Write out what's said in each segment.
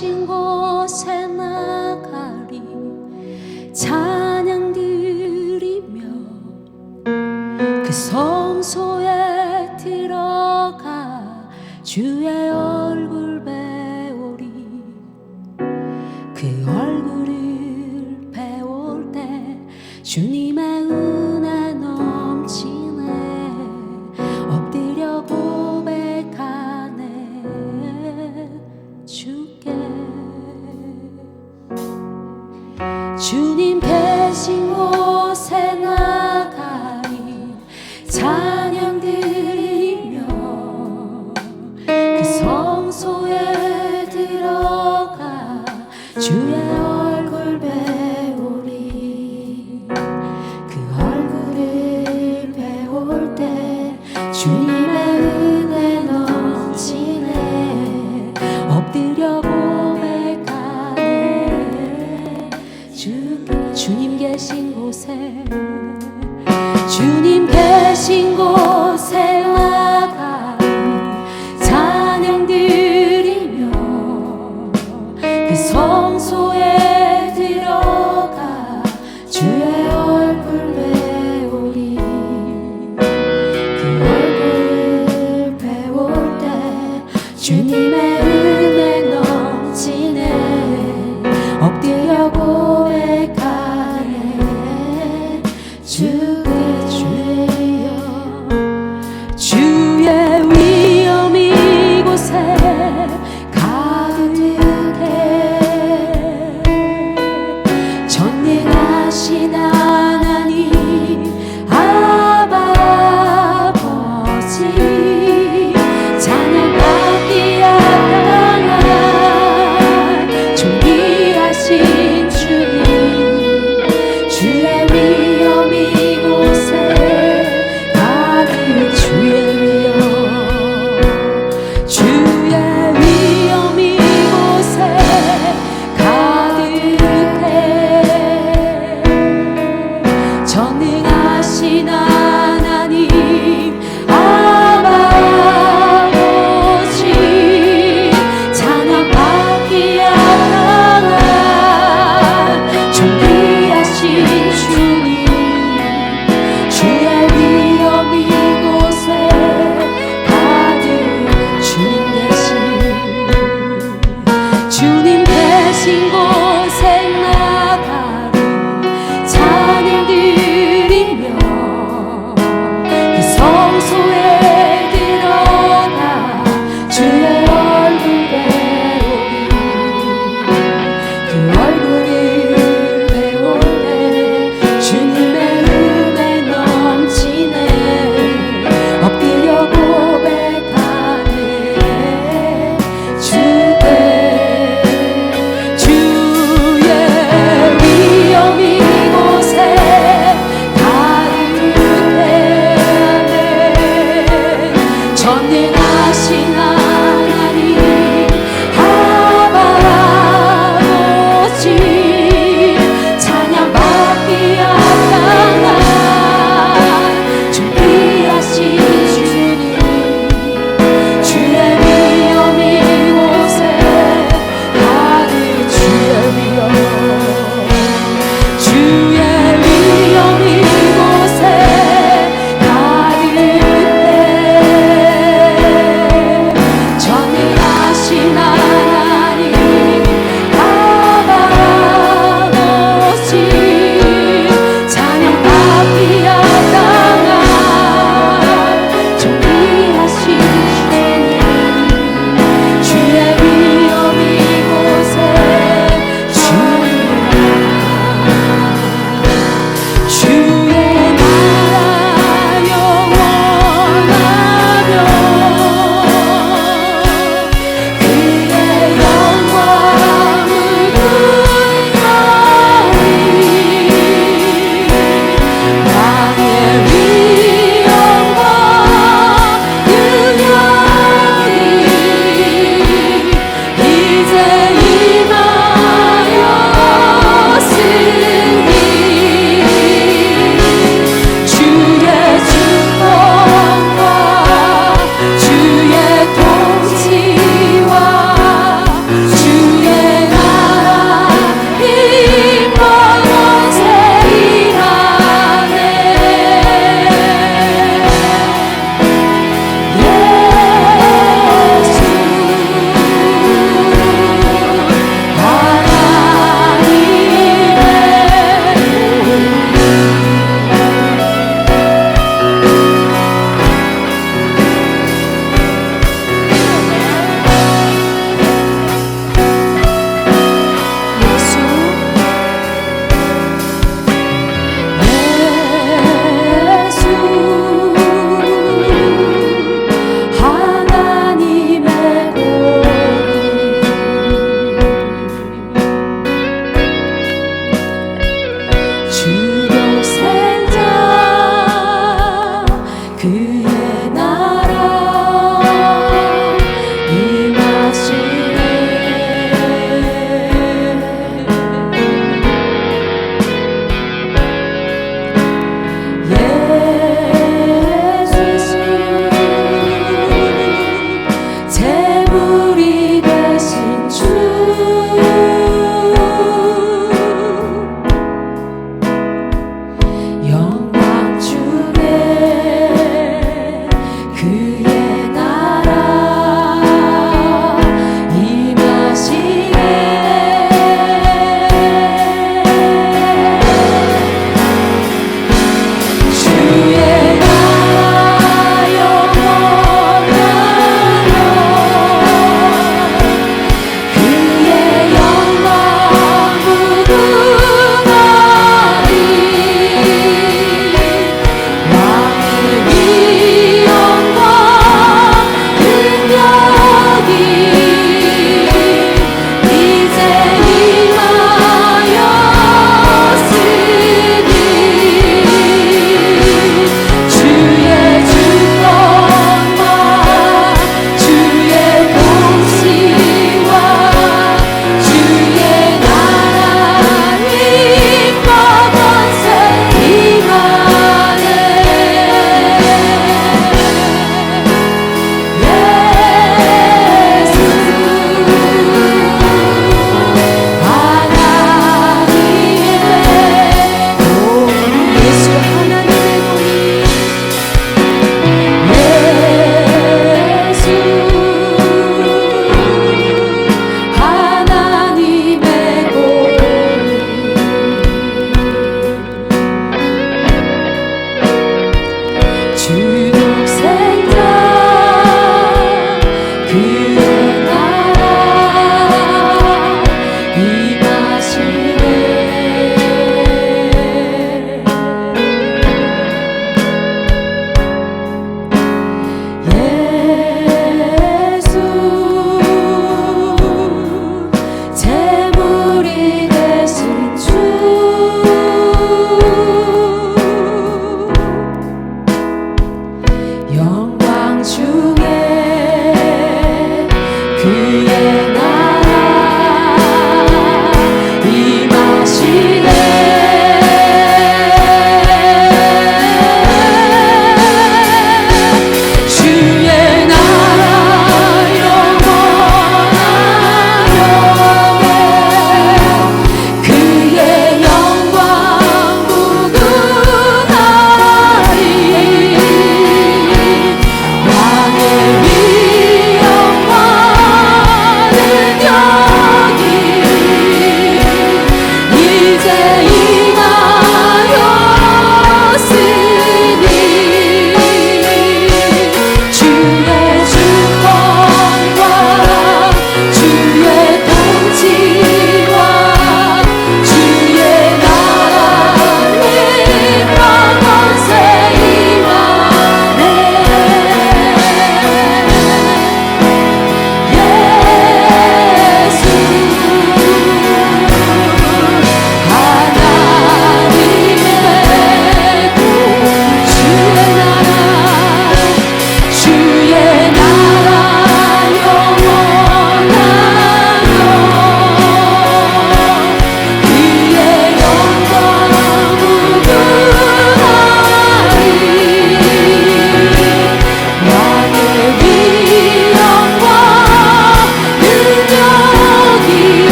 계신 곳에 나가리 찬양 드리며 그 성소에 들어가 주의 얼굴 배우리. 그 얼굴을 배울 때 주님의 은혜 넘치네. 엎드려 고백하네 주께. 주님 계신 곳에 나가리 찬양 드리며 그 성소에 들어가 주의 얼굴 배우리. 그 얼굴을 배울 때 주님의 은혜 넘치네. 엎드려 고백하네 주님 계신 곳에. 주님 계신 곳에 나가리 찬양 드리며 그 성소에 들어가 주의 얼굴 배우리. 그 얼굴을 배울 때 주님의 은혜 넘치네. 엎드려 고백하네 주의 주여. 주의 위엄 이곳에 가득해. 전능하신 하나님 아버지 찬양받기 합당한 존귀하신 주님. 주의 위엄 이곳에 가득. 주의 위엄 이곳에 가득해. 전능하신 하나님 아버지 찬양받기 합당한 존귀하신 주님. 주의 위엄 이곳에 가득. 주님 계신 곳에 나가리 찬양 드리며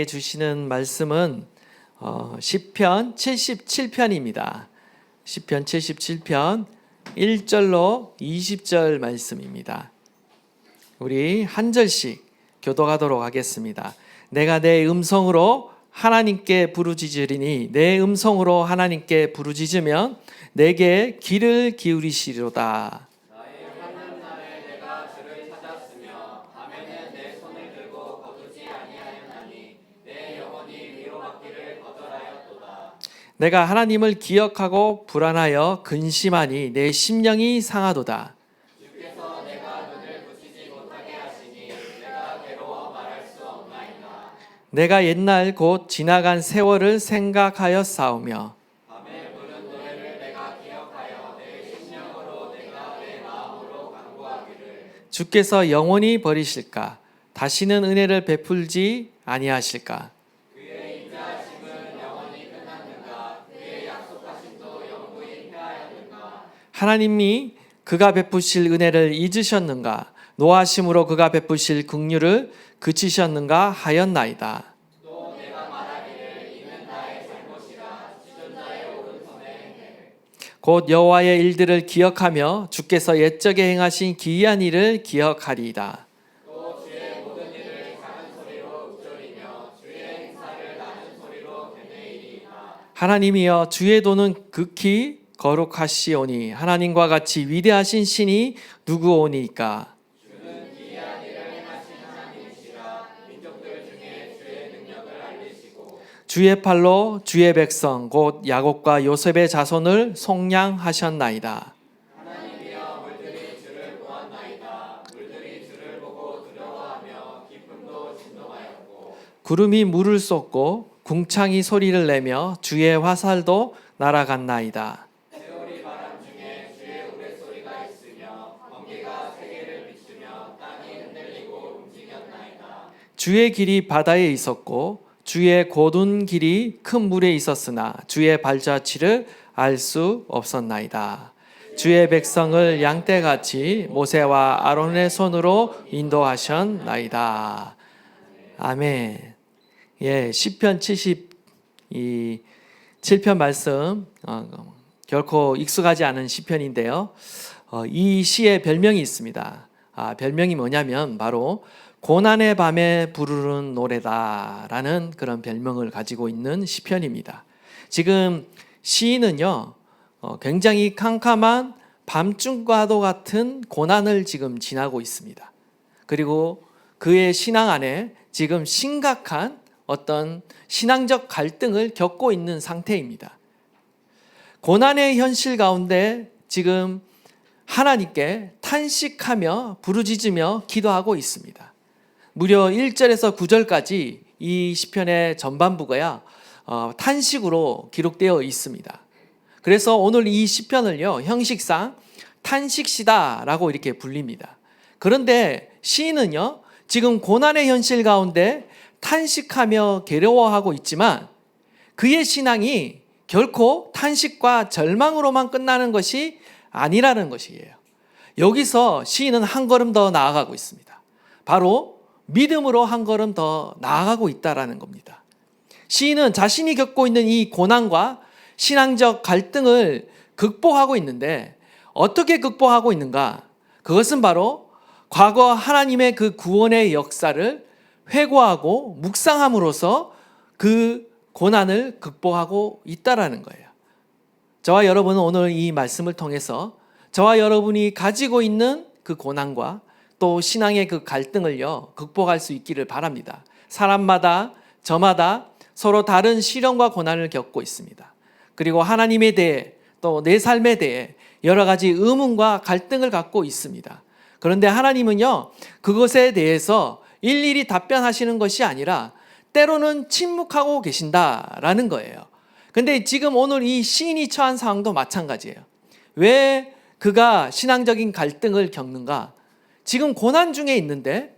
우리에게 주시는 말씀은 시편 77편입니다. 시편 77편 1절로 20절 말씀입니다. 우리 한 절씩 교독하도록 하겠습니다. 내가 내 음성으로 하나님께 부르짖으리니 내 음성으로 하나님께 부르짖으면 내게 귀를 기울이시리로다. 내가 하나님을 기억하고 불안하여 근심하니 내 심령이 상하도다. 주께서 내가 눈을 붙이지 못하게 하시니 내가 괴로워 말할 수 없나이다. 내가 옛날 곧 지나간 세월을 생각하여 싸우며 밤에 부른 노래를 내가 기억하여 내 심령으로 내가 내 마음으로 간구하기를 주께서 영원히 버리실까? 다시는 은혜를 베풀지 아니하실까? 하나님이 그가 베푸실 은혜를 잊으셨는가? 노하심으로 그가 베푸실 긍휼을 그치셨는가 하였나이다. 또 내가 말하기를 이는 나의 잘못이라 지존자의 오른손에 행해. 곧 여호와의 일들을 기억하며 주께서 옛적에 행하신 기이한 일을 기억하리이다. 또 주의 모든 일을 작은 소리로 읊조리며 주의 행사를 낮은 소리로 되뇌이리이다. 하나님이여 주의 도는 극히 거룩하시오니 하나님과 같이 위대하신 신이 누구오니까? 주는 기이한 일을 행하신 하나님이시라. 민족들 중에 주의 능력을 알리시고 주의 팔로 주의 백성 곧 야곱과 요셉의 자손을 속량하셨나이다. 하나님이여 물들이 주를 보았나이다. 물들이 주를 보고 두려워하며 기쁨도 진동하였고 구름이 물을 쏟고 궁창이 소리를 내며 주의 화살도 날아갔나이다. 주의 길이 바다에 있었고 주의 곧은 길이 큰 물에 있었으나 주의 발자취를 알 수 없었나이다. 주의 백성을 양떼같이 모세와 아론의 손으로 인도하셨나이다. 아멘. 예, 시편 77편 말씀 결코 익숙하지 않은 시편인데요. 이 시에 별명이 있습니다. 별명이 뭐냐면 바로 고난의 밤에 부르는 노래다라는 그런 별명을 가지고 있는 시편입니다. 지금 시인은요, 굉장히 캄캄한 밤중과도 같은 고난을 지금 지나고 있습니다. 그리고 그의 신앙 안에 지금 심각한 어떤 신앙적 갈등을 겪고 있는 상태입니다. 고난의 현실 가운데 지금 하나님께 탄식하며 부르짖으며 기도하고 있습니다. 무려 1절에서 9절까지 이 시편의 전반부가 탄식으로 기록되어 있습니다. 그래서 오늘 이 시편을요, 형식상 탄식시다라고 이렇게 불립니다. 그런데 시인은요, 지금 고난의 현실 가운데 탄식하며 괴로워하고 있지만 그의 신앙이 결코 탄식과 절망으로만 끝나는 것이 아니라는 것이에요. 여기서 시인은 한 걸음 더 나아가고 있습니다. 바로 믿음으로 한 걸음 더 나아가고 있다라는 겁니다. 시인은 자신이 겪고 있는 이 고난과 신앙적 갈등을 극복하고 있는데 어떻게 극복하고 있는가? 그것은 바로 과거 하나님의 그 구원의 역사를 회고하고 묵상함으로써 그 고난을 극복하고 있다라는 거예요. 저와 여러분은 오늘 이 말씀을 통해서 저와 여러분이 가지고 있는 그 고난과 또 신앙의 그 갈등을요, 극복할 수 있기를 바랍니다. 사람마다 저마다 서로 다른 시련과 고난을 겪고 있습니다. 그리고 하나님에 대해 또 내 삶에 대해 여러 가지 의문과 갈등을 갖고 있습니다. 그런데 하나님은요, 그것에 대해서 일일이 답변하시는 것이 아니라 때로는 침묵하고 계신다라는 거예요. 근데 지금 오늘 이 시인이 처한 상황도 마찬가지예요. 왜 그가 신앙적인 갈등을 겪는가? 지금 고난 중에 있는데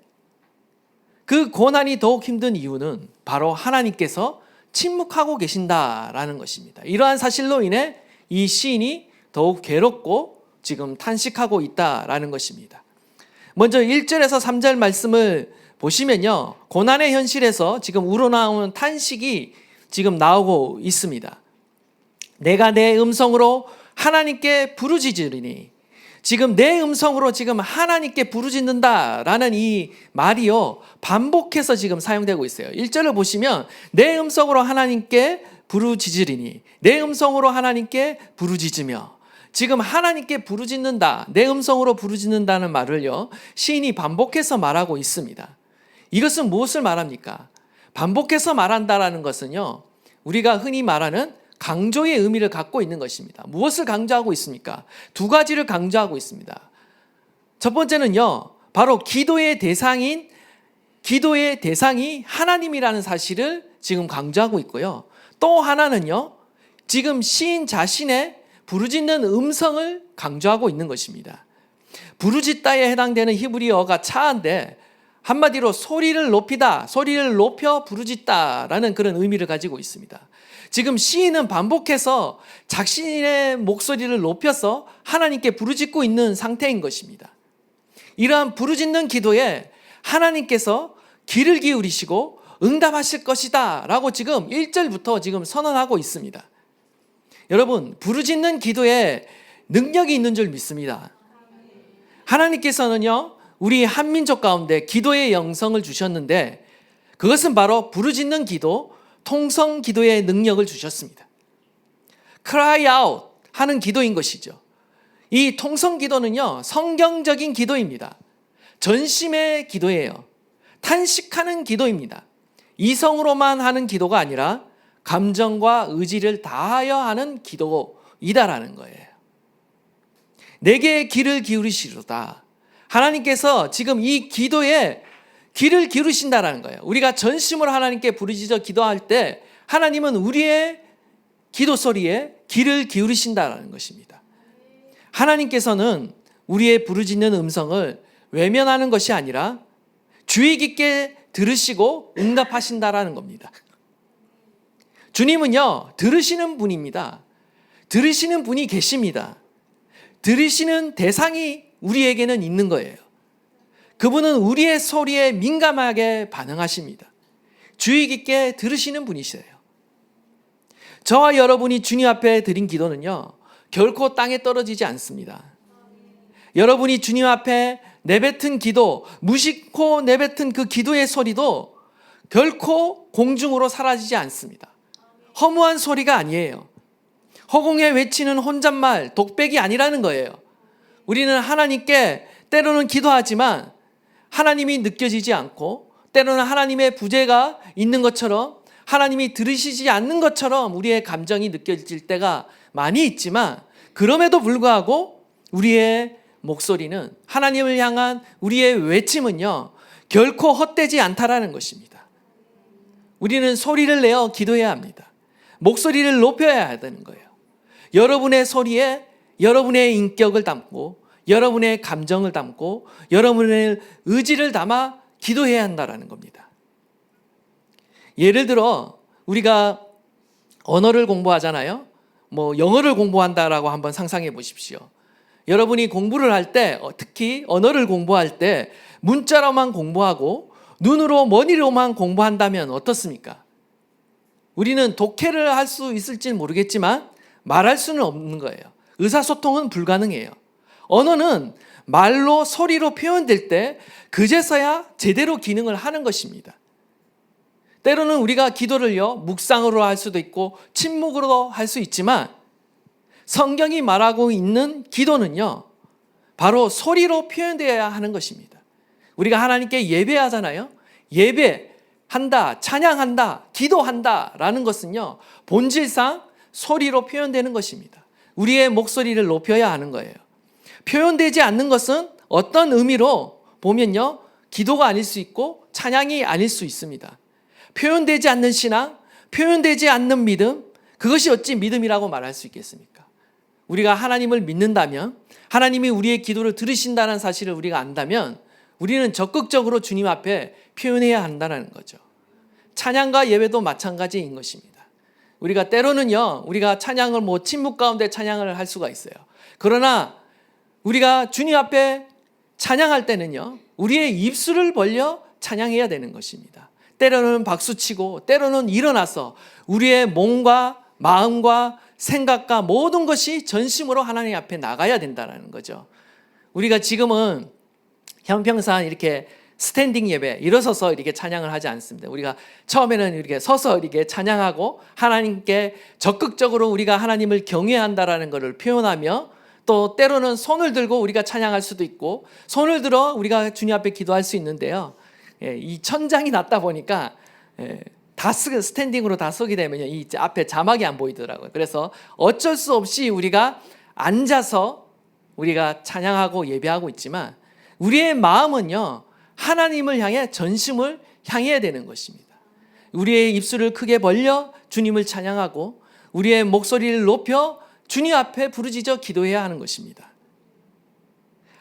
그 고난이 더욱 힘든 이유는 바로 하나님께서 침묵하고 계신다라는 것입니다. 이러한 사실로 인해 이 시인이 더욱 괴롭고 지금 탄식하고 있다라는 것입니다. 먼저 1절에서 3절 말씀을 보시면요, 고난의 현실에서 지금 우러나오는 탄식이 지금 나오고 있습니다. 내가 내 음성으로 하나님께 부르짖으리니, 지금 내 음성으로 지금 하나님께 부르짖는다라는 이 말이요, 반복해서 지금 사용되고 있어요. 1절을 보시면 내 음성으로 하나님께 부르짖으리니, 내 음성으로 하나님께 부르짖으며, 지금 하나님께 부르짖는다, 내 음성으로 부르짖는다는 말을요, 시인이 반복해서 말하고 있습니다. 이것은 무엇을 말합니까? 반복해서 말한다라는 것은요, 우리가 흔히 말하는 강조의 의미를 갖고 있는 것입니다. 무엇을 강조하고 있습니까? 두 가지를 강조하고 있습니다. 첫 번째는요, 바로 기도의 대상이 하나님이라는 사실을 지금 강조하고 있고요. 또 하나는요, 지금 시인 자신의 부르짖는 음성을 강조하고 있는 것입니다. 부르짖다에 해당되는 히브리어가 차인데, 한마디로 소리를 높이다, 소리를 높여 부르짖다라는 그런 의미를 가지고 있습니다. 지금 시인은 반복해서 자신의 목소리를 높여서 하나님께 부르짖고 있는 상태인 것입니다. 이러한 부르짖는 기도에 하나님께서 귀를 기울이시고 응답하실 것이다 라고 지금 1절부터 지금 선언하고 있습니다. 여러분, 부르짖는 기도에 능력이 있는 줄 믿습니다. 하나님께서는요, 우리 한민족 가운데 기도의 영성을 주셨는데, 그것은 바로 부르짖는 기도, 통성 기도의 능력을 주셨습니다. cry out 하는 기도인 것이죠. 이 통성 기도는요, 성경적인 기도입니다. 전심의 기도예요. 탄식하는 기도입니다. 이성으로만 하는 기도가 아니라 감정과 의지를 다하여 하는 기도이다라는 거예요. 내게 귀를 기울이시로다. 하나님께서 지금 이 기도에 귀를 기울이신다라는 거예요. 우리가 전심으로 하나님께 부르짖어 기도할 때 하나님은 우리의 기도 소리에 귀를 기울이신다라는 것입니다. 하나님께서는 우리의 부르짖는 음성을 외면하는 것이 아니라 주의 깊게 들으시고 응답하신다라는 겁니다. 주님은요, 들으시는 분입니다. 들으시는 분이 계십니다. 들으시는 대상이 우리에게는 있는 거예요. 그분은 우리의 소리에 민감하게 반응하십니다. 주의 깊게 들으시는 분이세요. 저와 여러분이 주님 앞에 드린 기도는요, 결코 땅에 떨어지지 않습니다. 여러분이 주님 앞에 내뱉은 기도, 무심코 내뱉은 그 기도의 소리도 결코 공중으로 사라지지 않습니다. 허무한 소리가 아니에요. 허공에 외치는 혼잣말, 독백이 아니라는 거예요. 우리는 하나님께 때로는 기도하지만 하나님이 느껴지지 않고, 때로는 하나님의 부재가 있는 것처럼, 하나님이 들으시지 않는 것처럼 우리의 감정이 느껴질 때가 많이 있지만, 그럼에도 불구하고 우리의 목소리는, 하나님을 향한 우리의 외침은요, 결코 헛되지 않다라는 것입니다. 우리는 소리를 내어 기도해야 합니다. 목소리를 높여야 되는 거예요. 여러분의 소리에 여러분의 인격을 담고, 여러분의 감정을 담고, 여러분의 의지를 담아 기도해야 한다라는 겁니다. 예를 들어 우리가 언어를 공부하잖아요. 영어를 공부한다라고 한번 상상해 보십시오. 여러분이 공부를 할 때, 특히 언어를 공부할 때 문자로만 공부하고 눈으로, 머리로만 공부한다면 어떻습니까? 우리는 독해를 할 수 있을지는 모르겠지만 말할 수는 없는 거예요. 의사소통은 불가능해요. 언어는 말로, 소리로 표현될 때 그제서야 제대로 기능을 하는 것입니다. 때로는 우리가 기도를요, 묵상으로 할 수도 있고 침묵으로 할 수 있지만, 성경이 말하고 있는 기도는요, 바로 소리로 표현되어야 하는 것입니다. 우리가 하나님께 예배하잖아요. 예배한다, 찬양한다, 기도한다 라는 것은요, 본질상 소리로 표현되는 것입니다. 우리의 목소리를 높여야 하는 거예요. 표현되지 않는 것은 어떤 의미로 보면요, 기도가 아닐 수 있고 찬양이 아닐 수 있습니다. 표현되지 않는 신앙, 표현되지 않는 믿음, 그것이 어찌 믿음이라고 말할 수 있겠습니까? 우리가 하나님을 믿는다면, 하나님이 우리의 기도를 들으신다는 사실을 우리가 안다면, 우리는 적극적으로 주님 앞에 표현해야 한다는 거죠. 찬양과 예배도 마찬가지인 것입니다. 우리가 때로는요, 우리가 찬양을 침묵 가운데 찬양을 할 수가 있어요. 그러나 우리가 주님 앞에 찬양할 때는요, 우리의 입술을 벌려 찬양해야 되는 것입니다. 때로는 박수치고 때로는 일어나서 우리의 몸과 마음과 생각과 모든 것이 전심으로 하나님 앞에 나가야 된다는 거죠. 우리가 지금은 형평상 이렇게 스탠딩 예배, 일어서서 이렇게 찬양을 하지 않습니다. 우리가 처음에는 이렇게 서서 이렇게 찬양하고 하나님께 적극적으로 우리가 하나님을 경외한다라는 것을 표현하며, 또 때로는 손을 들고 우리가 찬양할 수도 있고 손을 들어 우리가 주님 앞에 기도할 수 있는데요. 이 천장이 낮다 보니까 다 스탠딩으로 다 서게 되면 이 앞에 자막이 안 보이더라고요. 그래서 어쩔 수 없이 우리가 앉아서 우리가 찬양하고 예배하고 있지만 우리의 마음은요, 하나님을 향해 전심을 향해야 되는 것입니다. 우리의 입술을 크게 벌려 주님을 찬양하고 우리의 목소리를 높여 주님 앞에 부르짖어 기도해야 하는 것입니다.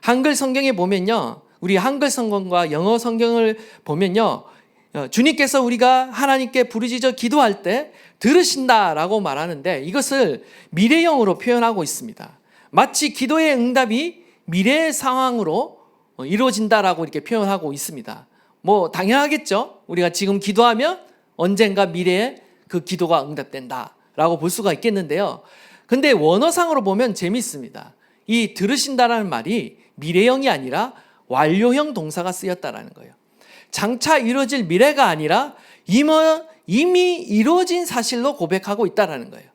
한글 성경에 보면요, 우리 한글 성경과 영어 성경을 보면요, 주님께서 우리가 하나님께 부르짖어 기도할 때 들으신다라고 말하는데 이것을 미래형으로 표현하고 있습니다. 마치 기도의 응답이 미래의 상황으로 이루어진다라고 이렇게 표현하고 있습니다. 뭐 당연하겠죠. 우리가 지금 기도하면 언젠가 미래에 그 기도가 응답된다라고 볼 수가 있겠는데요. 근데 원어상으로 보면 재밌습니다. 이 들으신다라는 말이 미래형이 아니라 완료형 동사가 쓰였다라는 거예요. 장차 이루어질 미래가 아니라 이미 이루어진 사실로 고백하고 있다라는 거예요.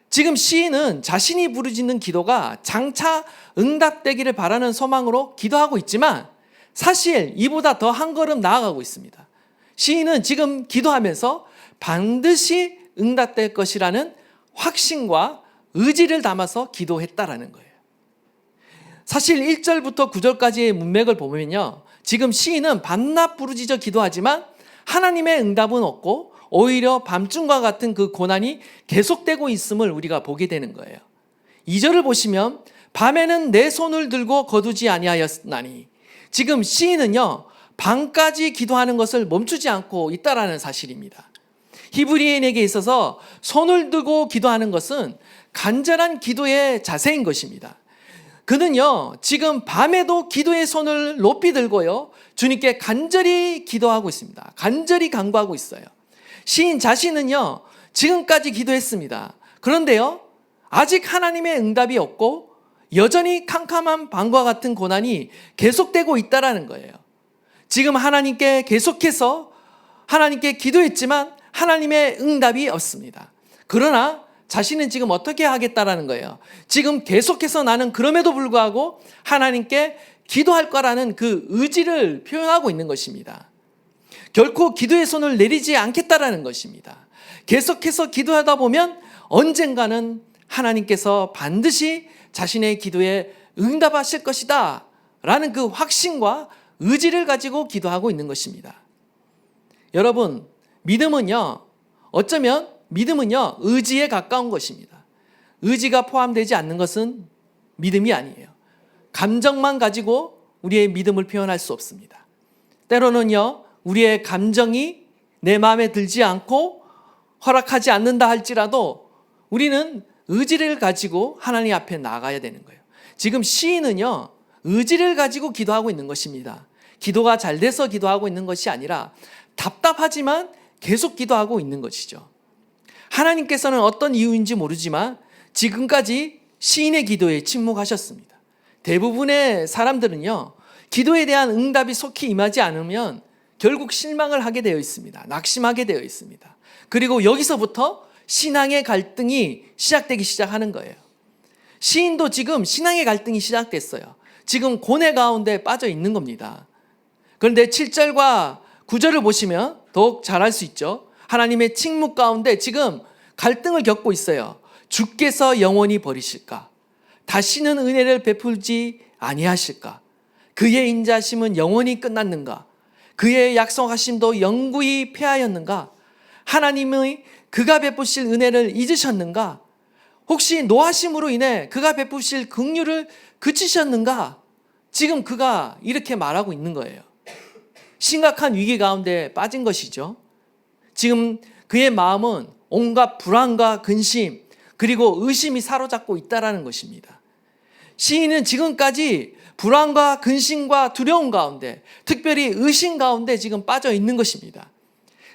지금 시인은 자신이 부르짖는 기도가 장차 응답되기를 바라는 소망으로 기도하고 있지만 사실 이보다 더 한 걸음 나아가고 있습니다. 시인은 지금 기도하면서 반드시 응답될 것이라는 확신과 의지를 담아서 기도했다라는 거예요. 사실 1절부터 9절까지의 문맥을 보면요, 지금 시인은 밤낮 부르짖어 기도하지만 하나님의 응답은 없고 오히려 밤중과 같은 그 고난이 계속되고 있음을 우리가 보게 되는 거예요. 2절을 보시면 밤에는 내 손을 들고 거두지 아니하였나니, 지금 시인은요 밤까지 기도하는 것을 멈추지 않고 있다라는 사실입니다. 히브리인에게 있어서 손을 들고 기도하는 것은 간절한 기도의 자세인 것입니다. 그는요 지금 밤에도 기도의 손을 높이 들고요 주님께 간절히 기도하고 있습니다. 간절히 간구하고 있어요. 시인 자신은요 지금까지 기도했습니다. 그런데요 아직 하나님의 응답이 없고 여전히 캄캄한 밤과 같은 고난이 계속되고 있다라는 거예요. 지금 하나님께 계속해서 하나님께 기도했지만 하나님의 응답이 없습니다. 그러나 자신은 지금 어떻게 하겠다라는 거예요. 지금 계속해서 나는 그럼에도 불구하고 하나님께 기도할 거라는 그 의지를 표현하고 있는 것입니다. 결코 기도의 손을 내리지 않겠다라는 것입니다. 계속해서 기도하다 보면 언젠가는 하나님께서 반드시 자신의 기도에 응답하실 것이다 라는 그 확신과 의지를 가지고 기도하고 있는 것입니다. 여러분, 믿음은요 어쩌면 믿음은요 의지에 가까운 것입니다. 의지가 포함되지 않는 것은 믿음이 아니에요. 감정만 가지고 우리의 믿음을 표현할 수 없습니다. 때로는요 우리의 감정이 내 마음에 들지 않고 허락하지 않는다 할지라도 우리는 의지를 가지고 하나님 앞에 나가야 되는 거예요. 지금 시인은요 의지를 가지고 기도하고 있는 것입니다. 기도가 잘 돼서 기도하고 있는 것이 아니라 답답하지만 계속 기도하고 있는 것이죠. 하나님께서는 어떤 이유인지 모르지만 지금까지 시인의 기도에 침묵하셨습니다. 대부분의 사람들은요 기도에 대한 응답이 속히 임하지 않으면 결국 실망을 하게 되어 있습니다. 낙심하게 되어 있습니다. 그리고 여기서부터 신앙의 갈등이 시작하는 거예요. 시인도 지금 신앙의 갈등이 시작됐어요. 지금 고뇌 가운데 빠져 있는 겁니다. 그런데 7절과 9절을 보시면 더욱 잘 알 수 있죠. 하나님의 침묵 가운데 지금 갈등을 겪고 있어요. 주께서 영원히 버리실까? 다시는 은혜를 베풀지 아니하실까? 그의 인자심은 영원히 끝났는가? 그의 약속하심도 영구히 패하였는가? 하나님의 그가 베푸실 은혜를 잊으셨는가? 혹시 노하심으로 인해 그가 베푸실 긍휼을 그치셨는가? 지금 그가 이렇게 말하고 있는 거예요. 심각한 위기 가운데 빠진 것이죠. 지금 그의 마음은 온갖 불안과 근심 그리고 의심이 사로잡고 있다라는 것입니다. 시인은 지금까지 불안과 근심과 두려움 가운데, 특별히 의심 가운데 지금 빠져 있는 것입니다.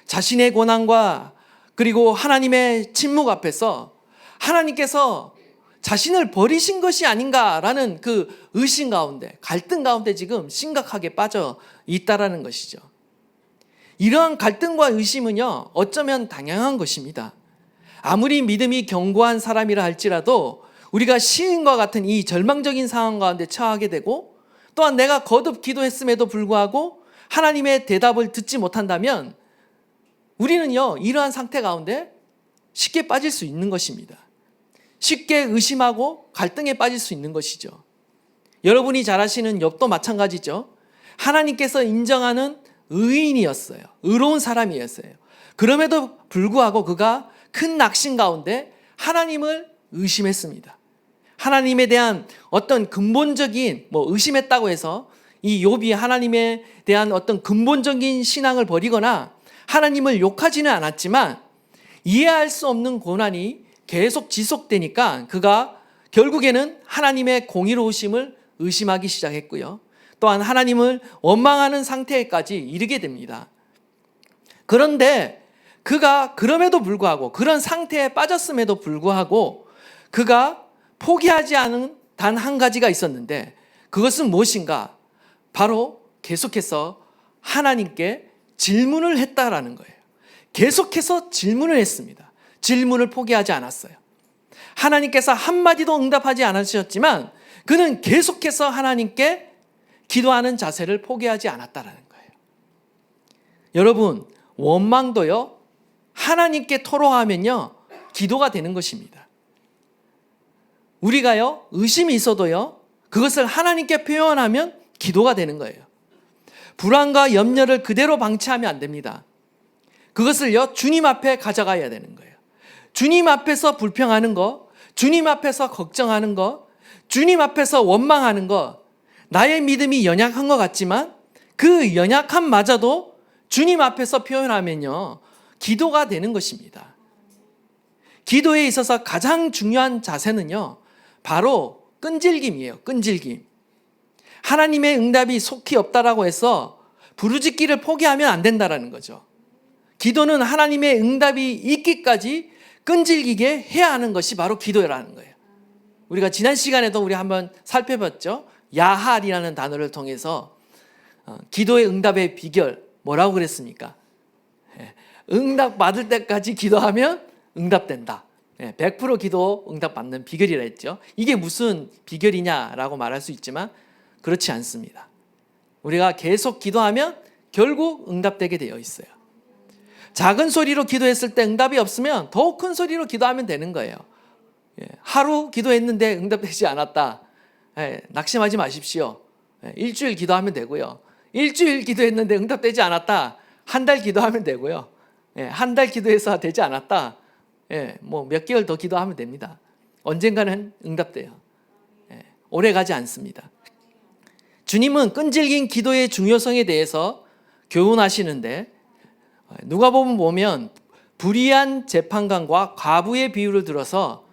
자신의 고난과 그리고 하나님의 침묵 앞에서 하나님께서 자신을 버리신 것이 아닌가라는 그 의심 가운데, 갈등 가운데 지금 심각하게 빠져 있다라는 것이죠. 이러한 갈등과 의심은요, 어쩌면 당연한 것입니다. 아무리 믿음이 견고한 사람이라 할지라도 우리가 시인과 같은 이 절망적인 상황 가운데 처하게 되고, 또한 내가 거듭 기도했음에도 불구하고 하나님의 대답을 듣지 못한다면 우리는요, 이러한 상태 가운데 쉽게 빠질 수 있는 것입니다. 쉽게 의심하고 갈등에 빠질 수 있는 것이죠. 여러분이 잘 아시는 욥도 마찬가지죠. 하나님께서 인정하는 의인이었어요. 의로운 사람이었어요. 그럼에도 불구하고 그가 큰 낙심 가운데 하나님을 의심했습니다. 하나님에 대한 어떤 근본적인 의심했다고 해서 이 욥이 하나님에 대한 어떤 근본적인 신앙을 버리거나 하나님을 욕하지는 않았지만, 이해할 수 없는 고난이 계속 지속되니까 그가 결국에는 하나님의 공의로우심을 의심하기 시작했고요. 또한 하나님을 원망하는 상태까지 이르게 됩니다. 그런데 그가 그럼에도 불구하고, 그런 상태에 빠졌음에도 불구하고 그가 포기하지 않은 단 한 가지가 있었는데, 그것은 무엇인가? 바로 계속해서 하나님께 질문을 했다라는 거예요. 계속해서 질문을 했습니다. 질문을 포기하지 않았어요. 하나님께서 한마디도 응답하지 않으셨지만 그는 계속해서 하나님께 기도하는 자세를 포기하지 않았다라는 거예요. 여러분, 원망도요, 하나님께 토로하면요, 기도가 되는 것입니다. 우리가요, 의심이 있어도요, 그것을 하나님께 표현하면 기도가 되는 거예요. 불안과 염려를 그대로 방치하면 안 됩니다. 그것을요, 주님 앞에 가져가야 되는 거예요. 주님 앞에서 불평하는 거, 주님 앞에서 걱정하는 거, 주님 앞에서 원망하는 거, 나의 믿음이 연약한 것 같지만 그 연약함마저도 주님 앞에서 표현하면요, 기도가 되는 것입니다. 기도에 있어서 가장 중요한 자세는요, 바로 끈질김이에요. 끈질김. 하나님의 응답이 속히 없다라고 해서 부르짖기를 포기하면 안 된다라는 거죠. 기도는 하나님의 응답이 있기까지 끈질기게 해야 하는 것이 바로 기도라는 거예요. 우리가 지난 시간에도 우리 한번 살펴봤죠. 야할이라는 단어를 통해서 기도의 응답의 비결 뭐라고 그랬습니까? 응답 받을 때까지 기도하면 응답된다. 100% 기도 응답 받는 비결이라 했죠. 이게 무슨 비결이냐라고 말할 수 있지만 그렇지 않습니다. 우리가 계속 기도하면 결국 응답되게 되어 있어요. 작은 소리로 기도했을 때 응답이 없으면 더욱 큰 소리로 기도하면 되는 거예요. 하루 기도했는데 응답되지 않았다. 낙심하지 마십시오. 일주일 기도하면 되고요. 일주일 기도했는데 응답되지 않았다. 한 달 기도하면 되고요. 한 달 기도해서 되지 않았다. 몇 개월 더 기도하면 됩니다. 언젠가는 응답돼요. 오래 가지 않습니다. 주님은 끈질긴 기도의 중요성에 대해서 교훈하시는데, 누가복음 보면 불의한 재판관과 과부의 비유를 들어서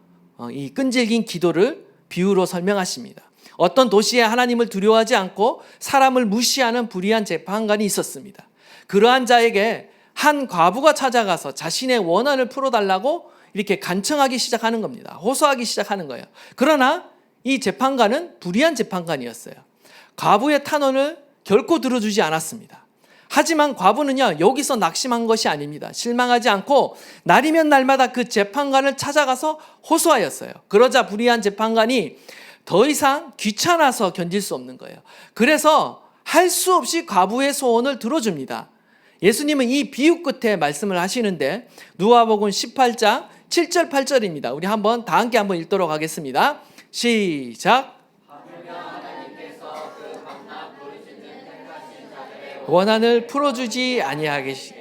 이 끈질긴 기도를 비유로 설명하십니다. 어떤 도시에 하나님을 두려워하지 않고 사람을 무시하는 불의한 재판관이 있었습니다. 그러한 자에게 한 과부가 찾아가서 자신의 원한을 풀어달라고 이렇게 간청하기 시작하는 겁니다. 호소하기 시작하는 거예요. 그러나 이 재판관은 불의한 재판관이었어요. 과부의 탄원을 결코 들어주지 않았습니다. 하지만 과부는요, 여기서 낙심한 것이 아닙니다. 실망하지 않고 날이면 날마다 그 재판관을 찾아가서 호소하였어요. 그러자 불의한 재판관이 더 이상 귀찮아서 견딜 수 없는 거예요. 그래서 할 수 없이 과부의 소원을 들어줍니다. 예수님은 이 비유 끝에 말씀을 하시는데, 누가복음 18장 7절 8절입니다. 우리 다 함께 한번 읽도록 하겠습니다. 시작. 원한을 풀어주지 아니하겠시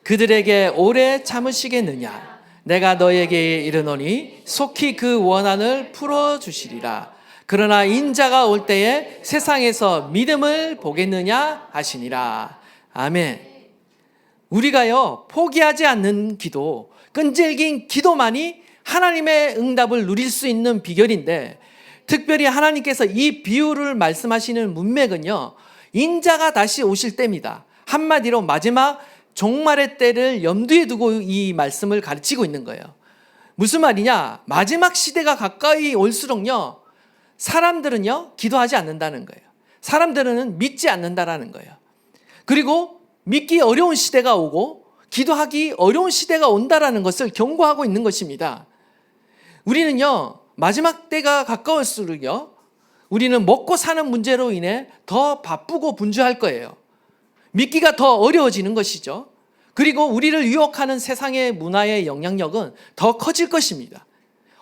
그들에게 오래 참으시겠느냐? 내가 너에게 이르노니 속히 그 원한을 풀어주시리라. 그러나 인자가 올 때에 세상에서 믿음을 보겠느냐 하시니라. 아멘. 우리가요, 포기하지 않는 기도, 끈질긴 기도만이 하나님의 응답을 누릴 수 있는 비결인데, 특별히 하나님께서 이 비유를 말씀하시는 문맥은요, 인자가 다시 오실 때입니다. 한마디로 마지막 종말의 때를 염두에 두고 이 말씀을 가르치고 있는 거예요. 무슨 말이냐? 마지막 시대가 가까이 올수록요, 사람들은요, 기도하지 않는다는 거예요. 사람들은 믿지 않는다라는 거예요. 그리고 믿기 어려운 시대가 오고 기도하기 어려운 시대가 온다라는 것을 경고하고 있는 것입니다. 우리는요, 마지막 때가 가까울수록요, 우리는 먹고 사는 문제로 인해 더 바쁘고 분주할 거예요. 믿기가 더 어려워지는 것이죠. 그리고 우리를 유혹하는 세상의 문화의 영향력은 더 커질 것입니다.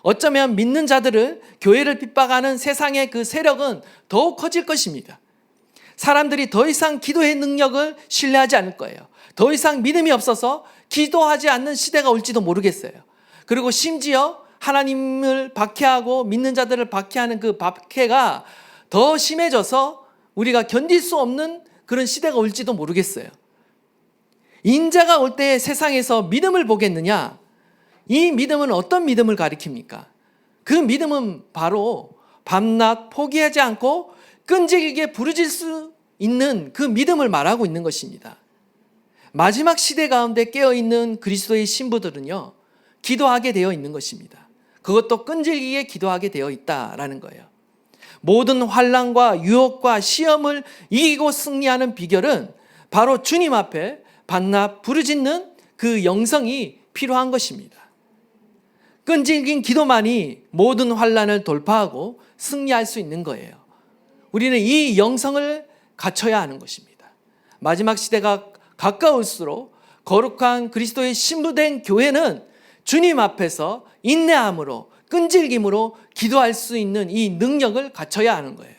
어쩌면 믿는 자들을, 교회를 핍박하는 세상의 그 세력은 더욱 커질 것입니다. 사람들이 더 이상 기도의 능력을 신뢰하지 않을 거예요. 더 이상 믿음이 없어서 기도하지 않는 시대가 올지도 모르겠어요. 그리고 심지어 하나님을 박해하고 믿는 자들을 박해하는 그 박해가 더 심해져서 우리가 견딜 수 없는 그런 시대가 올지도 모르겠어요. 인자가 올 때 세상에서 믿음을 보겠느냐? 이 믿음은 어떤 믿음을 가리킵니까? 그 믿음은 바로 밤낮 포기하지 않고 끈질기게 부르짖을 수 있는 그 믿음을 말하고 있는 것입니다. 마지막 시대 가운데 깨어있는 그리스도의 신부들은요, 기도하게 되어 있는 것입니다. 그것도 끈질기게 기도하게 되어 있다라는 거예요. 모든 환난과 유혹과 시험을 이기고 승리하는 비결은 바로 주님 앞에 밤낮 부르짖는 그 영성이 필요한 것입니다. 끈질긴 기도만이 모든 환난을 돌파하고 승리할 수 있는 거예요. 우리는 이 영성을 갖춰야 하는 것입니다. 마지막 시대가 가까울수록 거룩한 그리스도의 신부된 교회는 주님 앞에서 인내함으로 끈질김으로 기도할 수 있는 이 능력을 갖춰야 하는 거예요.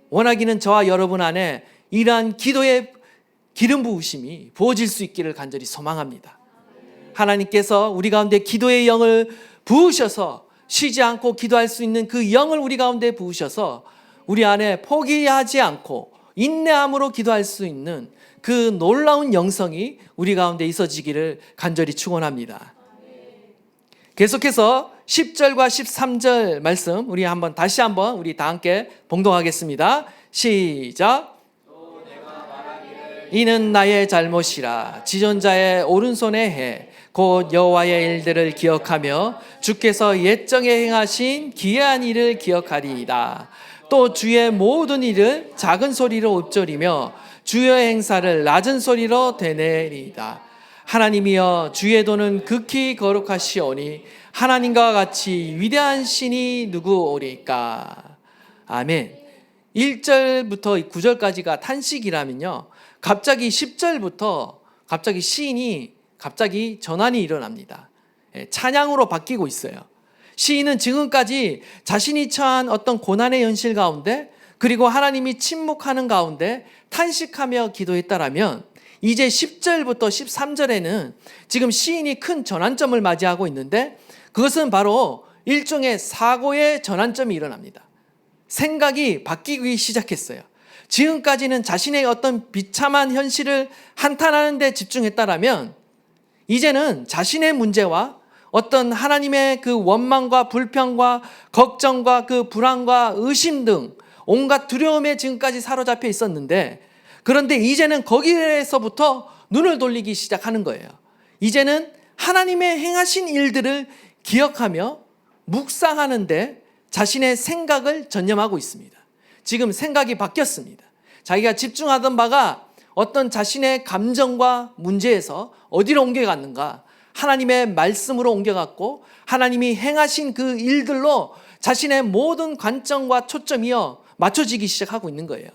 원하기는 저와 여러분 안에 이러한 기도의 기름 부으심이 부어질 수 있기를 간절히 소망합니다. 하나님께서 우리 가운데 기도의 영을 부으셔서 쉬지 않고 기도할 수 있는 그 영을 우리 가운데 부으셔서 우리 안에 포기하지 않고 인내함으로 기도할 수 있는 그 놀라운 영성이 우리 가운데 있어지기를 간절히 축원합니다. 계속해서 10절과 13절 말씀 우리 다시 한번 우리 다 함께 봉독하겠습니다. 시작. 이는 나의 잘못이라 지존자의 오른손에 해 곧 여호와의 일들을 기억하며 주께서 옛적에 행하신 기이한 일을 기억하리이다. 또 주의 모든 일을 작은 소리로 읊조리며 주의 행사를 낮은 소리로 되뇌리이다. 하나님이여 주의 도는 극히 거룩하시오니 하나님과 같이 위대한 신이 누구오리까. 아멘. 1절부터 9절까지가 탄식이라면요, 갑자기 10절부터 갑자기 시인이 갑자기 전환이 일어납니다. 찬양으로 바뀌고 있어요. 시인은 지금까지 자신이 처한 어떤 고난의 현실 가운데 그리고 하나님이 침묵하는 가운데 탄식하며 기도했다라면 이제 10절부터 13절에는 지금 시인이 큰 전환점을 맞이하고 있는데 그것은 바로 일종의 사고의 전환점이 일어납니다. 생각이 바뀌기 시작했어요. 지금까지는 자신의 어떤 비참한 현실을 한탄하는 데 집중했다라면 이제는 자신의 문제와 어떤 하나님의 그 원망과 불평과 걱정과 그 불안과 의심 등 온갖 두려움에 지금까지 사로잡혀 있었는데 그런데 이제는 거기에서부터 눈을 돌리기 시작하는 거예요. 이제는 하나님의 행하신 일들을 기억하며 묵상하는데 자신의 생각을 전념하고 있습니다. 지금 생각이 바뀌었습니다. 자기가 집중하던 바가 어떤 자신의 감정과 문제에서 어디로 옮겨갔는가? 하나님의 말씀으로 옮겨갔고 하나님이 행하신 그 일들로 자신의 모든 관점과 초점이요 맞춰지기 시작하고 있는 거예요.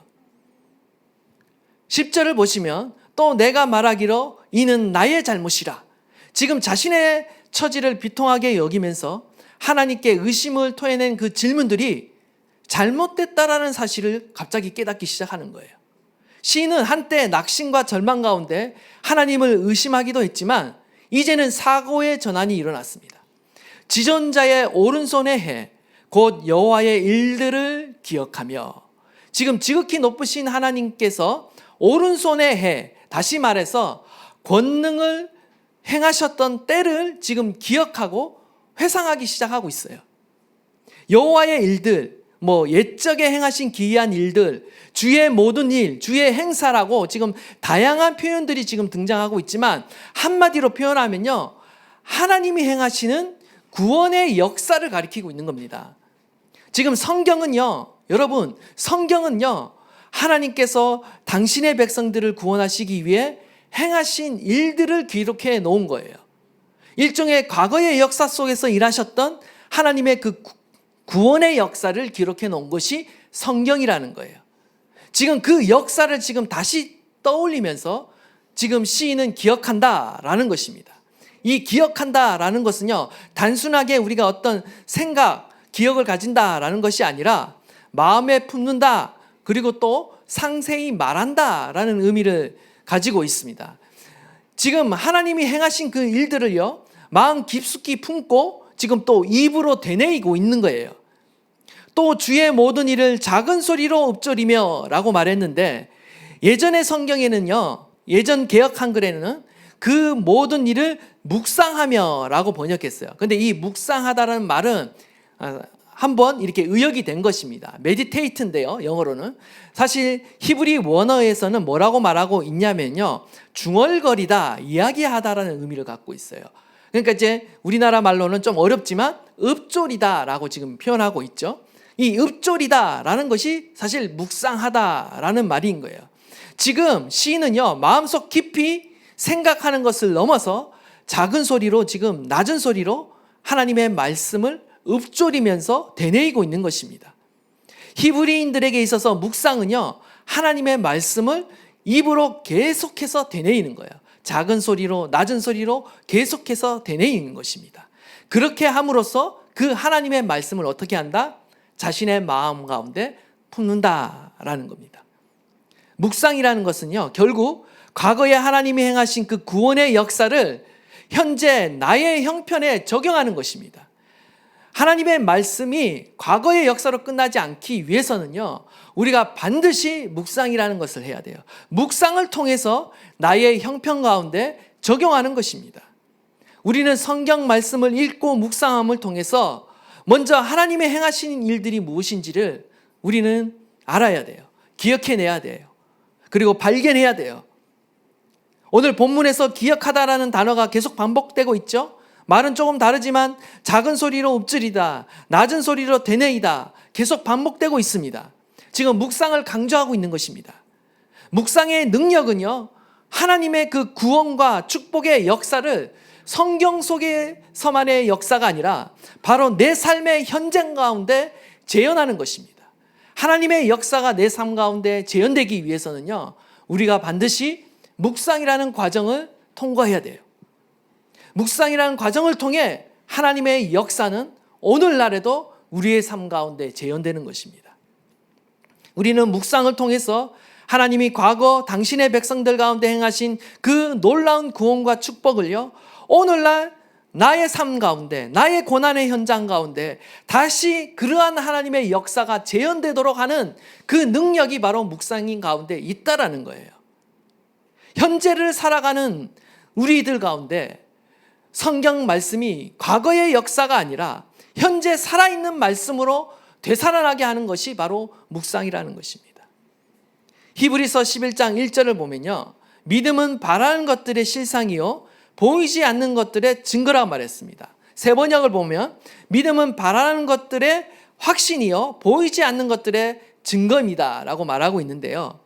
10절을 보시면 또 내가 말하기로 이는 나의 잘못이라. 지금 자신의 처지를 비통하게 여기면서 하나님께 의심을 토해낸 그 질문들이 잘못됐다라는 사실을 갑자기 깨닫기 시작하는 거예요. 시인은 한때 낙심과 절망 가운데 하나님을 의심하기도 했지만 이제는 사고의 전환이 일어났습니다. 지존자의 오른손에 해 곧 여호와의 일들을 기억하며 지금 지극히 높으신 하나님께서 오른손에 해 다시 말해서 권능을 행하셨던 때를 지금 기억하고 회상하기 시작하고 있어요. 여호와의 일들, 옛적에 행하신 기이한 일들, 주의 모든 일, 주의 행사라고 지금 다양한 표현들이 지금 등장하고 있지만 한마디로 표현하면요, 하나님이 행하시는 구원의 역사를 가리키고 있는 겁니다. 지금 성경은요, 여러분, 성경은요, 하나님께서 당신의 백성들을 구원하시기 위해 행하신 일들을 기록해 놓은 거예요. 일종의 과거의 역사 속에서 일하셨던 하나님의 그 구원의 역사를 기록해 놓은 것이 성경이라는 거예요. 지금 그 역사를 지금 다시 떠올리면서 지금 시인은 기억한다라는 것입니다. 이 기억한다라는 것은요, 단순하게 우리가 어떤 생각, 기억을 가진다라는 것이 아니라 마음에 품는다, 그리고 또 상세히 말한다라는 의미를 가지고 있습니다. 지금 하나님이 행하신 그 일들을요, 마음 깊숙이 품고 지금 또 입으로 되뇌이고 있는 거예요. 또 주의 모든 일을 작은 소리로 읊조리며 라고 말했는데, 예전의 성경에는요, 예전 개역 한글에는 그 모든 일을 묵상하며 라고 번역했어요. 근데 이 묵상하다라는 말은 한번 이렇게 의역이 된 것입니다. meditate인데요, 영어로는. 사실 히브리 원어에서는 뭐라고 말하고 있냐면요, 중얼거리다, 이야기하다라는 의미를 갖고 있어요. 그러니까 이제 우리나라 말로는 좀 어렵지만 읊조리다라고 지금 표현하고 있죠. 이 읊조리다라는 것이 사실 묵상하다라는 말인 거예요. 지금 시인은요, 마음속 깊이 생각하는 것을 넘어서 작은 소리로, 지금 낮은 소리로 하나님의 말씀을 읊조리면서 되뇌이고 있는 것입니다. 히브리인들에게 있어서 묵상은요, 하나님의 말씀을 입으로 계속해서 되뇌이는 거예요. 작은 소리로, 낮은 소리로 계속해서 되뇌이는 것입니다. 그렇게 함으로써 그 하나님의 말씀을 어떻게 한다? 자신의 마음 가운데 품는다라는 겁니다. 묵상이라는 것은요, 결국 과거에 하나님이 행하신 그 구원의 역사를 현재 나의 형편에 적용하는 것입니다. 하나님의 말씀이 과거의 역사로 끝나지 않기 위해서는요, 우리가 반드시 묵상이라는 것을 해야 돼요. 묵상을 통해서 나의 형편 가운데 적용하는 것입니다. 우리는 성경 말씀을 읽고 묵상함을 통해서 먼저 하나님의 행하신 일들이 무엇인지를 우리는 알아야 돼요. 기억해내야 돼요. 그리고 발견해야 돼요. 오늘 본문에서 기억하다라는 단어가 계속 반복되고 있죠. 말은 조금 다르지만 작은 소리로 읊조리다, 낮은 소리로 되뇌이다, 계속 반복되고 있습니다. 지금 묵상을 강조하고 있는 것입니다. 묵상의 능력은요, 하나님의 그 구원과 축복의 역사를 성경 속에서만의 역사가 아니라 바로 내 삶의 현장 가운데 재현하는 것입니다. 하나님의 역사가 내 삶 가운데 재현되기 위해서는요, 우리가 반드시 묵상이라는 과정을 통과해야 돼요. 묵상이라는 과정을 통해 하나님의 역사는 오늘날에도 우리의 삶 가운데 재현되는 것입니다. 우리는 묵상을 통해서 하나님이 과거 당신의 백성들 가운데 행하신 그 놀라운 구원과 축복을요, 오늘날 나의 삶 가운데, 나의 고난의 현장 가운데 다시 그러한 하나님의 역사가 재현되도록 하는 그 능력이 바로 묵상인 가운데 있다라는 거예요. 현재를 살아가는 우리들 가운데 성경 말씀이 과거의 역사가 아니라 현재 살아있는 말씀으로 되살아나게 하는 것이 바로 묵상이라는 것입니다. 히브리서 11장 1절을 보면요, 믿음은 바라는 것들의 실상이요 보이지 않는 것들의 증거라고 말했습니다. 새 번역을 보면 믿음은 바라는 것들의 확신이요 보이지 않는 것들의 증거입니다 라고 말하고 있는데요,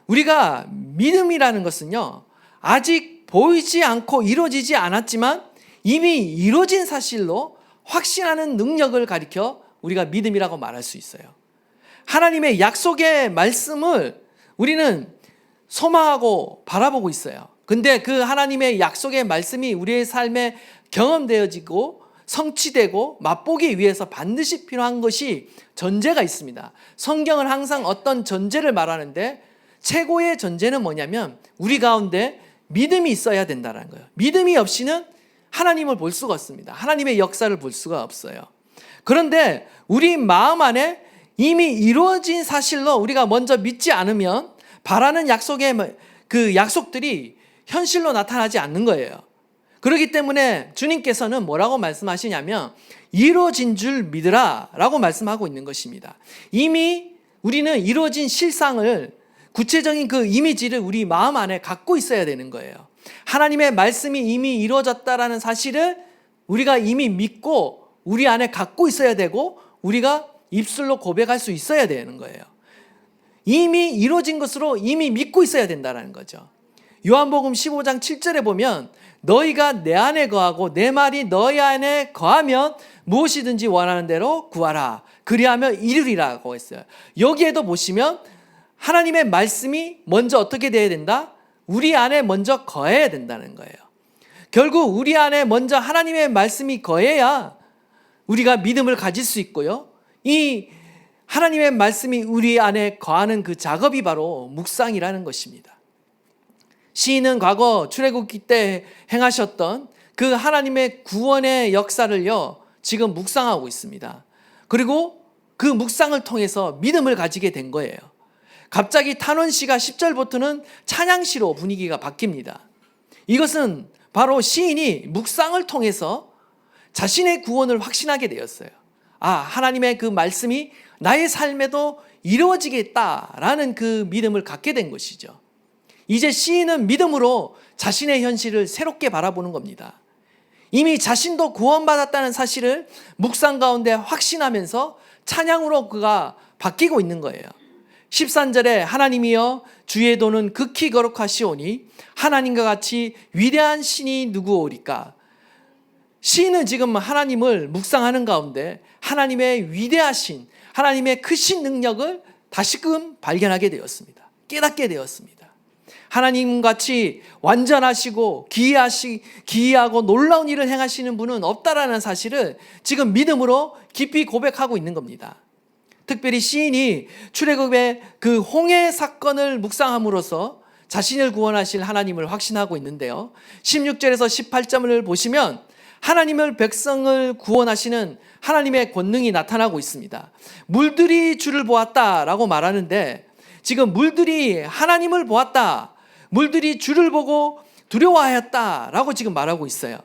우리가 믿음이라는 것은요, 아직 보이지 않고 이루어지지 않았지만 이미 이루어진 사실로 확신하는 능력을 가리켜 우리가 믿음이라고 말할 수 있어요. 하나님의 약속의 말씀을 우리는 소망하고 바라보고 있어요. 근데 그 하나님의 약속의 말씀이 우리의 삶에 경험되어지고 성취되고 맛보기 위해서 반드시 필요한 것이 전제가 있습니다. 성경은 항상 어떤 전제를 말하는데 최고의 전제는 뭐냐면 우리 가운데 믿음이 있어야 된다는 거예요. 믿음이 없이는 하나님을 볼 수가 없습니다. 하나님의 역사를 볼 수가 없어요. 그런데 우리 마음 안에 이미 이루어진 사실로 우리가 먼저 믿지 않으면 바라는 약속의 그 약속들이 현실로 나타나지 않는 거예요. 그렇기 때문에 주님께서는 뭐라고 말씀하시냐면 이루어진 줄 믿으라 라고 말씀하고 있는 것입니다. 이미 우리는 이루어진 실상을, 구체적인 그 이미지를 우리 마음 안에 갖고 있어야 되는 거예요. 하나님의 말씀이 이미 이루어졌다라는 사실을 우리가 이미 믿고 우리 안에 갖고 있어야 되고 우리가 입술로 고백할 수 있어야 되는 거예요. 이미 이루어진 것으로 이미 믿고 있어야 된다는 거죠. 요한복음 15장 7절에 보면 너희가 내 안에 거하고 내 말이 너희 안에 거하면 무엇이든지 원하는 대로 구하라. 그리하면 이루리라고 했어요. 여기에도 보시면 하나님의 말씀이 먼저 어떻게 돼야 된다? 우리 안에 먼저 거해야 된다는 거예요. 결국 우리 안에 먼저 하나님의 말씀이 거해야 우리가 믿음을 가질 수 있고요. 이 하나님의 말씀이 우리 안에 거하는 그 작업이 바로 묵상이라는 것입니다. 시인은 과거 출애굽기 때 행하셨던 그 하나님의 구원의 역사를요, 지금 묵상하고 있습니다. 그리고 그 묵상을 통해서 믿음을 가지게 된 거예요. 갑자기 탄원시가 10절부터는 찬양시로 분위기가 바뀝니다. 이것은 바로 시인이 묵상을 통해서 자신의 구원을 확신하게 되었어요. 하나님의 그 말씀이 나의 삶에도 이루어지겠다라는 그 믿음을 갖게 된 것이죠. 이제 시인은 믿음으로 자신의 현실을 새롭게 바라보는 겁니다. 이미 자신도 구원받았다는 사실을 묵상 가운데 확신하면서 찬양으로 그가 바뀌고 있는 거예요. 13절에 하나님이여 주의 도는 극히 거룩하시오니 하나님과 같이 위대한 신이 누구오리까. 시인은 지금 하나님을 묵상하는 가운데 하나님의 위대하신, 하나님의 크신 능력을 다시금 발견하게 되었습니다. 깨닫게 되었습니다. 하나님같이 완전하시고 기이하고 놀라운 일을 행하시는 분은 없다라는 사실을 지금 믿음으로 깊이 고백하고 있는 겁니다. 특별히 시인이 출애굽의 그 홍해 사건을 묵상함으로써 자신을 구원하실 하나님을 확신하고 있는데요. 16절에서 18절을 보시면 하나님을 백성을 구원하시는 하나님의 권능이 나타나고 있습니다. 물들이 주를 보았다라고 말하는데 지금 물들이 하나님을 보았다, 물들이 주를 보고 두려워하였다라고 지금 말하고 있어요.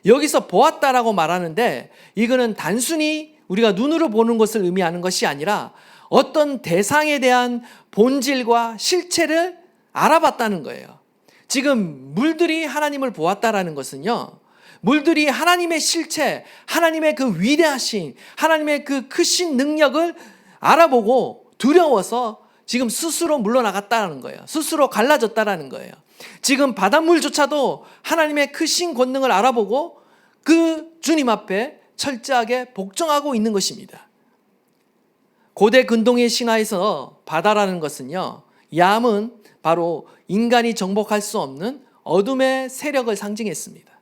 여기서 보았다라고 말하는데 이거는 단순히 우리가 눈으로 보는 것을 의미하는 것이 아니라 어떤 대상에 대한 본질과 실체를 알아봤다는 거예요. 지금 물들이 하나님을 보았다라는 것은요, 물들이 하나님의 실체, 하나님의 그 위대하신, 하나님의 그 크신 능력을 알아보고 두려워서 지금 스스로 물러나갔다는 거예요. 스스로 갈라졌다는 거예요. 지금 바닷물조차도 하나님의 크신 권능을 알아보고 그 주님 앞에 철저하게 복종하고 있는 것입니다. 고대 근동의 신화에서 바다라는 것은요, 얌은 바로 인간이 정복할 수 없는 어둠의 세력을 상징했습니다.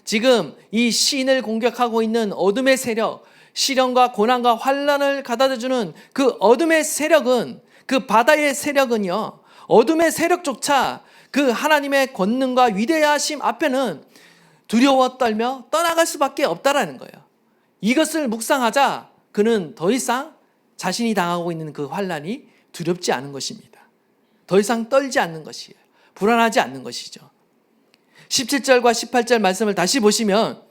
지금 이 시인을 공격하고 있는 어둠의 세력, 시련과 고난과 환난을 가져다주는 그 어둠의 세력은, 그 바다의 세력은요, 어둠의 세력조차 그 하나님의 권능과 위대하심 앞에는 두려워 떨며 떠나갈 수밖에 없다라는 거예요. 이것을 묵상하자 그는 더 이상 자신이 당하고 있는 그 환난이 두렵지 않은 것입니다. 더 이상 떨지 않는 것이에요. 불안하지 않는 것이죠. 17절과 18절 말씀을 다시 보시면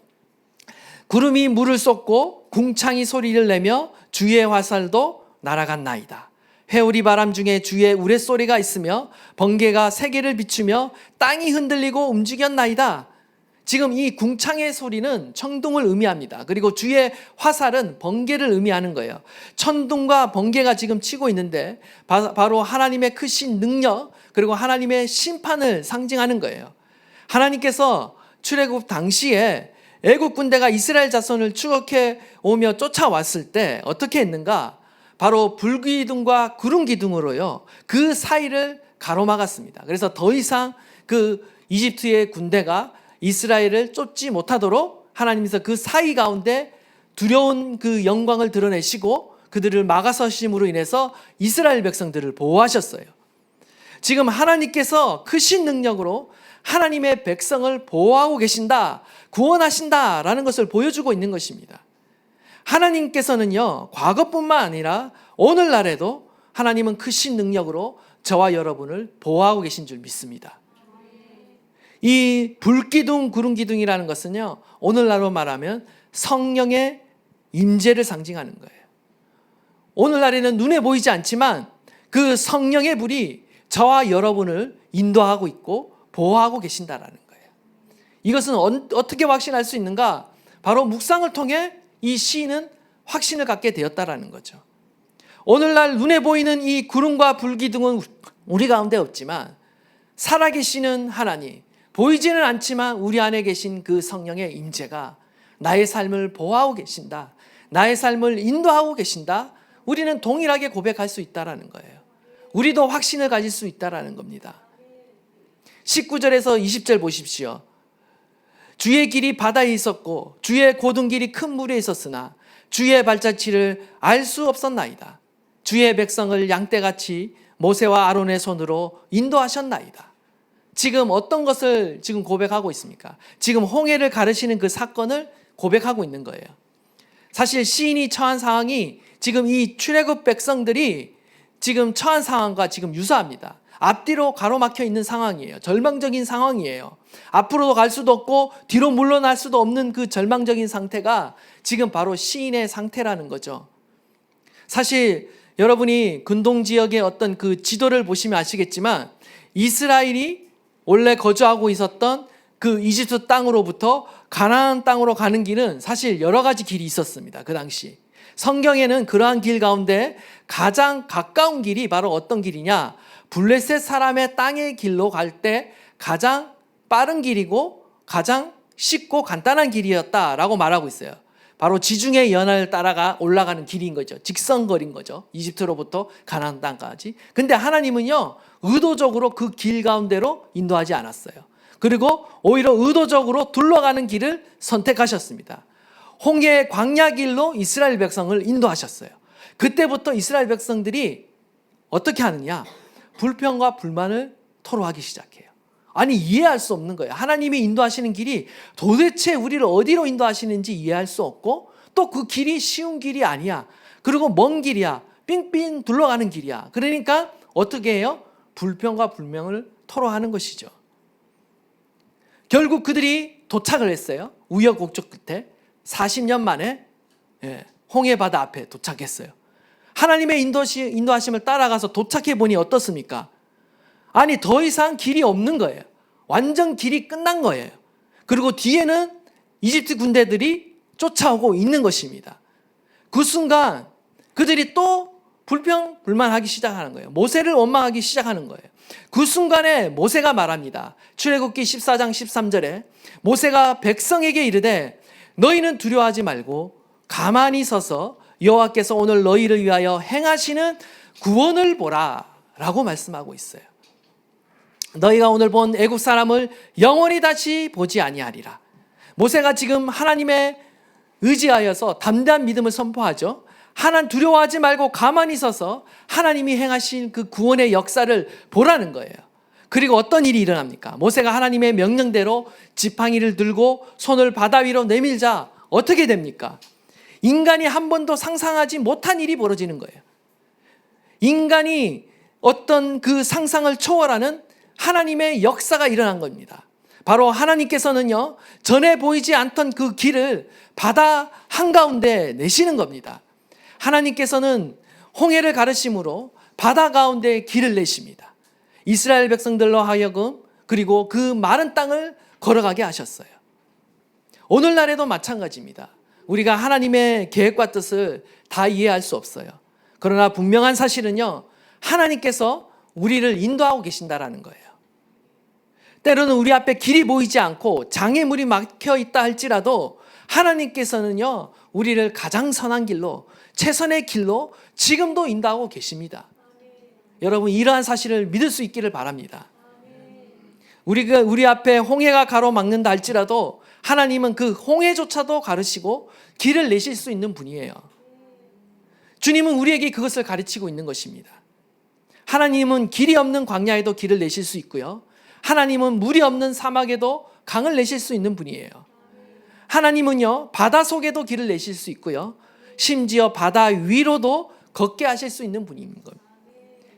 구름이 물을 쏟고 궁창이 소리를 내며 주의 화살도 날아갔나이다. 회오리 바람 중에 주의 우레소리가 있으며 번개가 세계를 비추며 땅이 흔들리고 움직였나이다. 지금 이 궁창의 소리는 천둥을 의미합니다. 그리고 주의 화살은 번개를 의미하는 거예요. 천둥과 번개가 지금 치고 있는데 바로 하나님의 크신 능력, 그리고 하나님의 심판을 상징하는 거예요. 하나님께서 출애굽 당시에 애국 군대가 이스라엘 자손을 추격해 오며 쫓아왔을 때 어떻게 했는가? 바로 불기둥과 구름기둥으로요, 그 사이를 가로막았습니다. 그래서 더 이상 그 이집트의 군대가 이스라엘을 쫓지 못하도록 하나님께서 그 사이 가운데 두려운 그 영광을 드러내시고 그들을 막아서심으로 인해서 이스라엘 백성들을 보호하셨어요. 지금 하나님께서 크신 능력으로 하나님의 백성을 보호하고 계신다, 구원하신다라는 것을 보여주고 있는 것입니다. 하나님께서는요, 과거뿐만 아니라 오늘날에도 하나님은 크신 능력으로 저와 여러분을 보호하고 계신 줄 믿습니다. 이 불기둥, 구름기둥이라는 것은요, 오늘날로 말하면 성령의 임재를 상징하는 거예요. 오늘날에는 눈에 보이지 않지만 그 성령의 불이 저와 여러분을 인도하고 있고 보호하고 계신다라는 거예요. 이것은 어떻게 확신할 수 있는가? 바로 묵상을 통해 이 시인은 확신을 갖게 되었다라는 거죠. 오늘날 눈에 보이는 이 구름과 불기둥은 우리 가운데 없지만 살아계시는 하나님, 보이지는 않지만 우리 안에 계신 그 성령의 임재가 나의 삶을 보호하고 계신다, 나의 삶을 인도하고 계신다, 우리는 동일하게 고백할 수 있다라는 거예요. 우리도 확신을 가질 수 있다라는 겁니다. 19절에서 20절 보십시오. 주의 길이 바다에 있었고 주의 고든 길이 큰 물에 있었으나 주의 발자취를 알 수 없었나이다. 주의 백성을 양떼같이 모세와 아론의 손으로 인도하셨나이다. 지금 어떤 것을 지금 고백하고 있습니까? 지금 홍해를 가르시는 그 사건을 고백하고 있는 거예요. 사실 시인이 처한 상황이 지금 이 출애굽 백성들이 지금 처한 상황과 지금 유사합니다. 앞뒤로 가로막혀 있는 상황이에요. 절망적인 상황이에요. 앞으로도 갈 수도 없고 뒤로 물러날 수도 없는 그 절망적인 상태가 지금 바로 시인의 상태라는 거죠. 사실 여러분이 근동 지역의 어떤 그 지도를 보시면 아시겠지만 이스라엘이 원래 거주하고 있었던 그 이집트 땅으로부터 가나안 땅으로 가는 길은 사실 여러 가지 길이 있었습니다. 그 당시 성경에는 그러한 길 가운데 가장 가까운 길이 바로 어떤 길이냐, 블레셋 사람의 땅의 길로 갈 때 가장 빠른 길이고 가장 쉽고 간단한 길이었다라고 말하고 있어요. 바로 지중해 연안을 따라가 올라가는 길인 거죠. 직선거리인 거죠. 이집트로부터 가나안 땅까지. 근데 하나님은요, 의도적으로 그 길 가운데로 인도하지 않았어요. 그리고 오히려 의도적으로 둘러가는 길을 선택하셨습니다. 홍해 광야 길로 이스라엘 백성을 인도하셨어요. 그때부터 이스라엘 백성들이 어떻게 하느냐? 불평과 불만을 토로하기 시작해요. 아니, 이해할 수 없는 거예요. 하나님이 인도하시는 길이 도대체 우리를 어디로 인도하시는지 이해할 수 없고, 또 그 길이 쉬운 길이 아니야. 그리고 먼 길이야. 삥삥 둘러가는 길이야. 그러니까 어떻게 해요? 불평과 불명을 토로하는 것이죠. 결국 그들이 도착을 했어요. 우여곡절 끝에 40년 만에 홍해 바다 앞에 도착했어요. 하나님의 인도하심을 따라가서 도착해 보니 어떻습니까? 아니, 더 이상 길이 없는 거예요. 완전 길이 끝난 거예요. 그리고 뒤에는 이집트 군대들이 쫓아오고 있는 것입니다. 그 순간 그들이 또 불평, 불만하기 시작하는 거예요. 모세를 원망하기 시작하는 거예요. 그 순간에 모세가 말합니다. 출애굽기 14장 13절에 모세가 백성에게 이르되 너희는 두려워하지 말고 가만히 서서 여호와께서 오늘 너희를 위하여 행하시는 구원을 보라 라고 말씀하고 있어요. 너희가 오늘 본 애국 사람을 영원히 다시 보지 아니하리라. 모세가 지금 하나님의 의지하여서 담대한 믿음을 선포하죠. 하나님 두려워하지 말고 가만히 서서 하나님이 행하신 그 구원의 역사를 보라는 거예요. 그리고 어떤 일이 일어납니까? 모세가 하나님의 명령대로 지팡이를 들고 손을 바다 위로 내밀자 어떻게 됩니까? 인간이 한 번도 상상하지 못한 일이 벌어지는 거예요. 인간이 어떤 그 상상을 초월하는 하나님의 역사가 일어난 겁니다. 바로 하나님께서는요, 전에 보이지 않던 그 길을 바다 한가운데 내시는 겁니다. 하나님께서는 홍해를 가르심으로 바다 가운데 길을 내십니다. 이스라엘 백성들로 하여금 그리고 그 마른 땅을 걸어가게 하셨어요. 오늘날에도 마찬가지입니다. 우리가 하나님의 계획과 뜻을 다 이해할 수 없어요. 그러나 분명한 사실은요, 하나님께서 우리를 인도하고 계신다라는 거예요. 때로는 우리 앞에 길이 보이지 않고 장애물이 막혀 있다 할지라도 하나님께서는요, 우리를 가장 선한 길로, 최선의 길로 지금도 인도하고 계십니다. 여러분, 이러한 사실을 믿을 수 있기를 바랍니다. 우리가 우리 앞에 홍해가 가로막는다 할지라도 하나님은 그 홍해조차도 가르시고 길을 내실 수 있는 분이에요. 주님은 우리에게 그것을 가르치고 있는 것입니다. 하나님은 길이 없는 광야에도 길을 내실 수 있고요. 하나님은 물이 없는 사막에도 강을 내실 수 있는 분이에요. 하나님은요, 바다 속에도 길을 내실 수 있고요. 심지어 바다 위로도 걷게 하실 수 있는 분인 겁니다.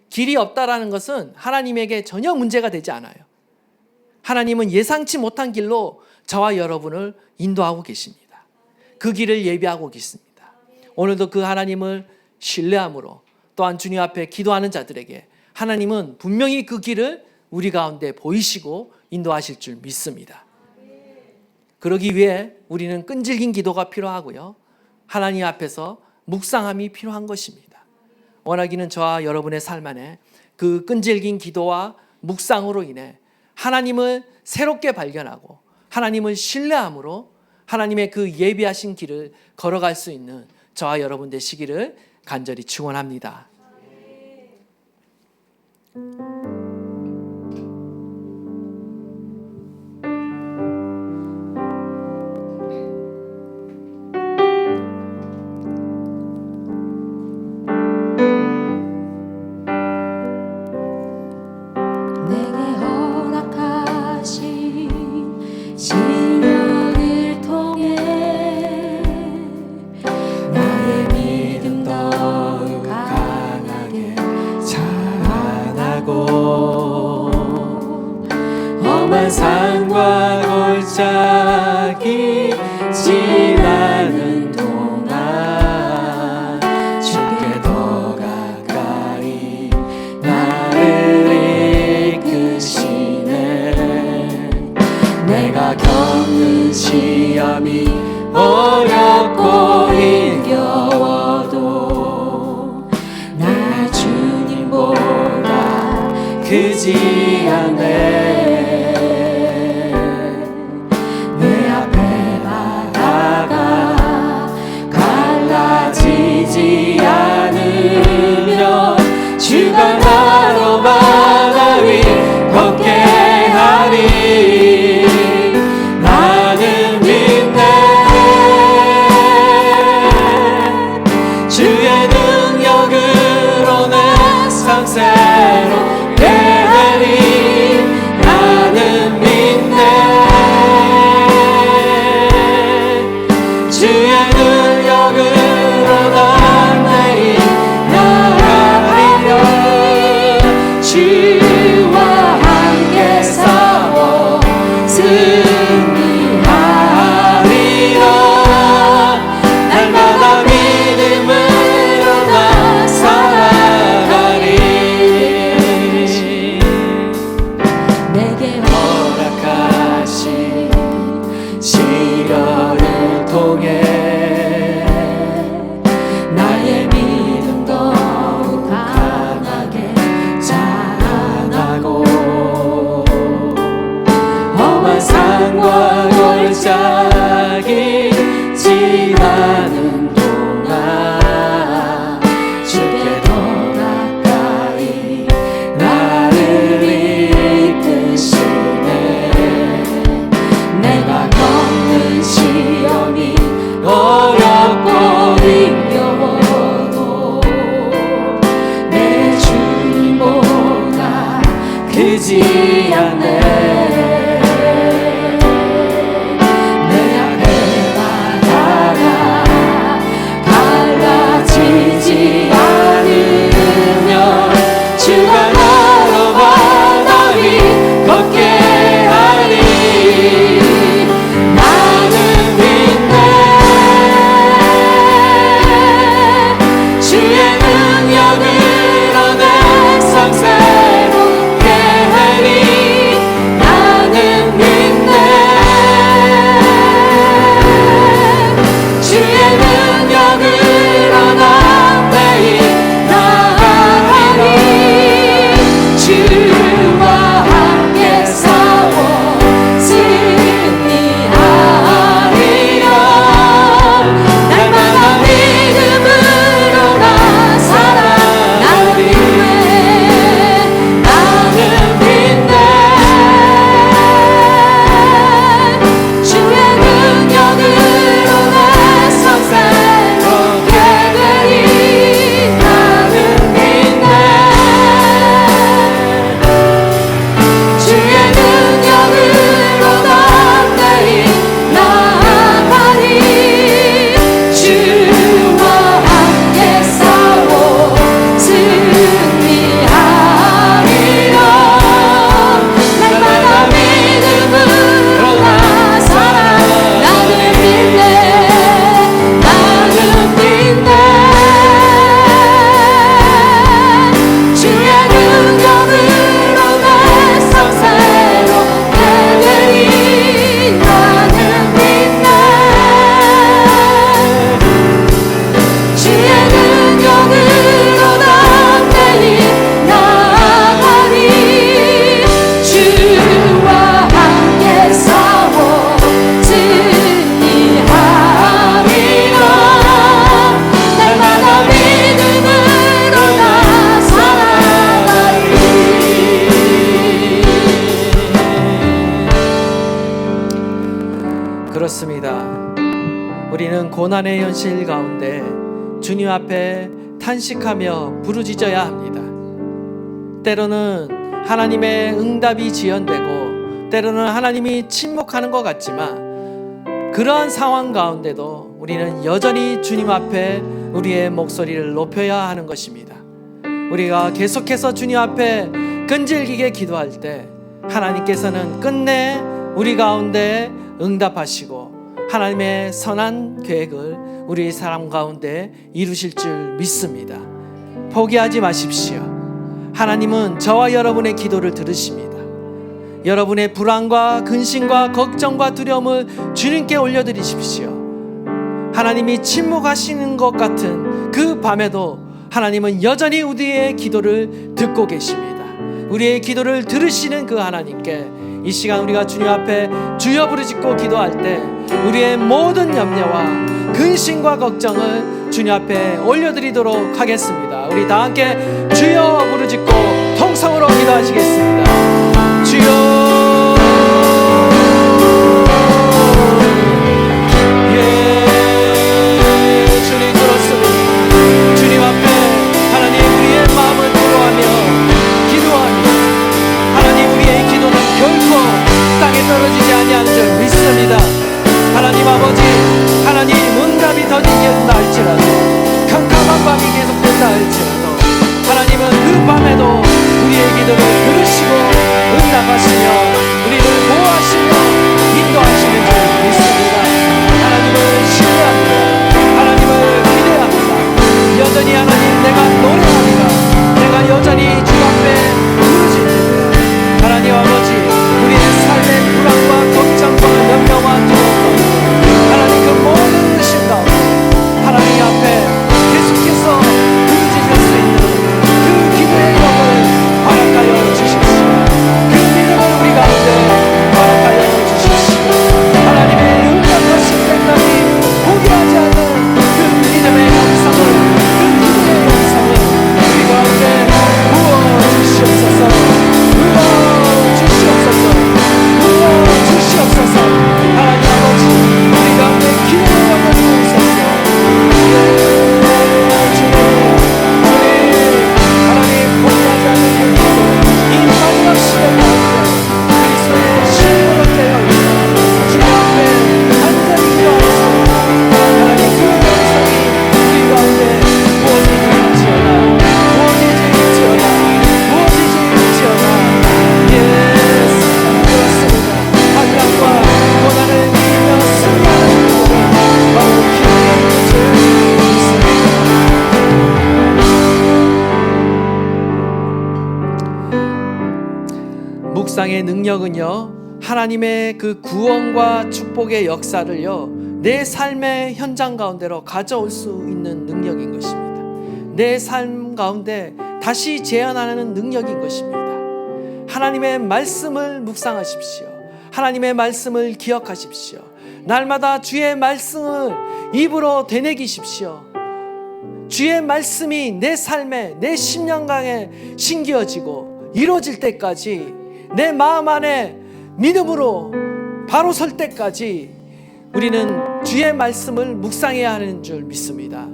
길이 없다라는 것은 하나님에게 전혀 문제가 되지 않아요. 하나님은 예상치 못한 길로 저와 여러분을 인도하고 계십니다. 그 길을 예비하고 계십니다. 오늘도 그 하나님을 신뢰함으로 또한 주님 앞에 기도하는 자들에게 하나님은 분명히 그 길을 우리 가운데 보이시고 인도하실 줄 믿습니다. 그러기 위해 우리는 끈질긴 기도가 필요하고요. 하나님 앞에서 묵상함이 필요한 것입니다. 원하기는 저와 여러분의 삶 안에 그 끈질긴 기도와 묵상으로 인해 하나님을 새롭게 발견하고 하나님을 신뢰함으로 하나님의 그 예비하신 길을 걸어갈 수 있는 저와 여러분 되시기를 간절히 축원합니다. 내게 허락하신 시련을 통해 나의 믿음 더욱 강하게 자라나고 험한 산과 골짜기 지나는 동안 주께 더 가까이 나를 이끄시네. 내가 겪는 시험이 어렵고 힘겨워도 나 주님보다 크지 않네. 내 앞에 바다가 갈라지지 않으면 주가 나로 바다 위 걷게 하리. 나는 믿네. 주의 능력으로 내 삶 새롭게 하리. 나는 믿네. 주의 능력으로 난 내일 나가리라. 주와 함께 싸워 승리하리라. 날마다 믿음으로 나 살아가리. 내게 허락하신 시련을 통해 나의 믿음 더욱 강하게 자라나고 험한 산과 골짜기 지나는 동안 주께 더 가까이 나를 이끄시네. 내가 겪는 시험이 어렵고 힘겨워도 내 주님보다 크지 않네. 내 앞에 바다가 갈라지지 않으면 주가 나로 바다 위 걷게 하리. 나는 믿네. 주의 능력으로 내 삶 새롭게 하리. 고난의 현실 가운데 주님 앞에 탄식하며 부르짖어야 합니다. 때로는 하나님의 응답이 지연되고 때로는 하나님이 침묵하는 것 같지만 그러한 상황 가운데도 우리는 여전히 주님 앞에 우리의 목소리를 높여야 하는 것입니다. 우리가 계속해서 주님 앞에 끈질기게 기도할 때 하나님께서는 끝내 우리 가운데 응답하시고 하나님의 선한 계획을 우리 삶 가운데 이루실 줄 믿습니다. 포기하지 마십시오. 하나님은 저와 여러분의 기도를 들으십니다. 여러분의 불안과 근심과 걱정과 두려움을 주님께 올려드리십시오. 하나님이 침묵하시는 것 같은 그 밤에도 하나님은 여전히 우리의 기도를 듣고 계십니다. 우리의 기도를 들으시는 그 하나님께 이 시간 우리가 주님 앞에 주여 부르짖고 기도할 때 우리의 모든 염려와 근심과 걱정을 주님 앞에 올려드리도록 하겠습니다. 우리 다 함께 주여 부르짖고 통성으로 기도하시겠습니다. 주여, 예, 주님 들었습니다. 주님 앞에 하나님 우리의 마음을 토로하며 기도하며 하나님 우리의 기도는 결코 땅에 떨어지지 아니하는 줄 믿습니다. 하나님 아버지, 하나님 응답이 더디겠다 할지라도 캄캄한 밤이 계속된다 할지라도 하나님은 그 밤에도 우리의 기도를 들으시고 응답하시며 우리를 보호하시며 인도하시는 줄 믿습니다. 하나님을 신뢰합니다. 하나님을 기대합니다. 여전히 하나님 내가 노래합니다. 내가 여전히 주 앞에 부르짖습니다. 하나님 아버지, 우리의 삶의 불안과 걱정과 염려와 두려움 하나님 그 모든 의심 가운데 하나님 앞에 계속해서 부르짖을 수 있는 그 기도의 영을 허락하여 주십시오. 그 믿음을 우리 가운데 허락하여 주십시오. 하나님의 응답하실 때까지 포기하지 않는 그 믿음의 영성을, 그 기도의 영성을 우리 가운데 부어 주시옵소서. 부어 주시옵소서. 부어 주시옵소서. 하나님 아버지, 우리 가운데 기도의 영을 부으소서. 하나님 포기하지 않는 그 기도, 이 마지막 시간 가운데 그리스도의 신으로 깨어있어 주님 앞에 간절히 기도하옵소서. 하나님 그 영성이 우리 가운데 부어지지어다, 부어지지어다, 부어지지어다. 예스, 그렇습니다. 환난과 고난을 이기며 승리하는 그들은 바로 기도의 뜻을 믿습니다. 묵상의 능력은요, 하나님의 그 구원과 축복의 역사를요 내 삶의 현장 가운데로 가져올 수 있는 능력인 것입니다. 내 삶 가운데 다시 재현하는 능력인 것입니다. 하나님의 말씀을 묵상하십시오. 하나님의 말씀을 기억하십시오. 날마다 주의 말씀을 입으로 되새기십시오. 주의 말씀이 내 삶에, 내 심령강에 심겨지고 이루어질 때까지 내 마음 안에 믿음으로 바로 설 때까지 우리는 주의 말씀을 묵상해야 하는 줄 믿습니다.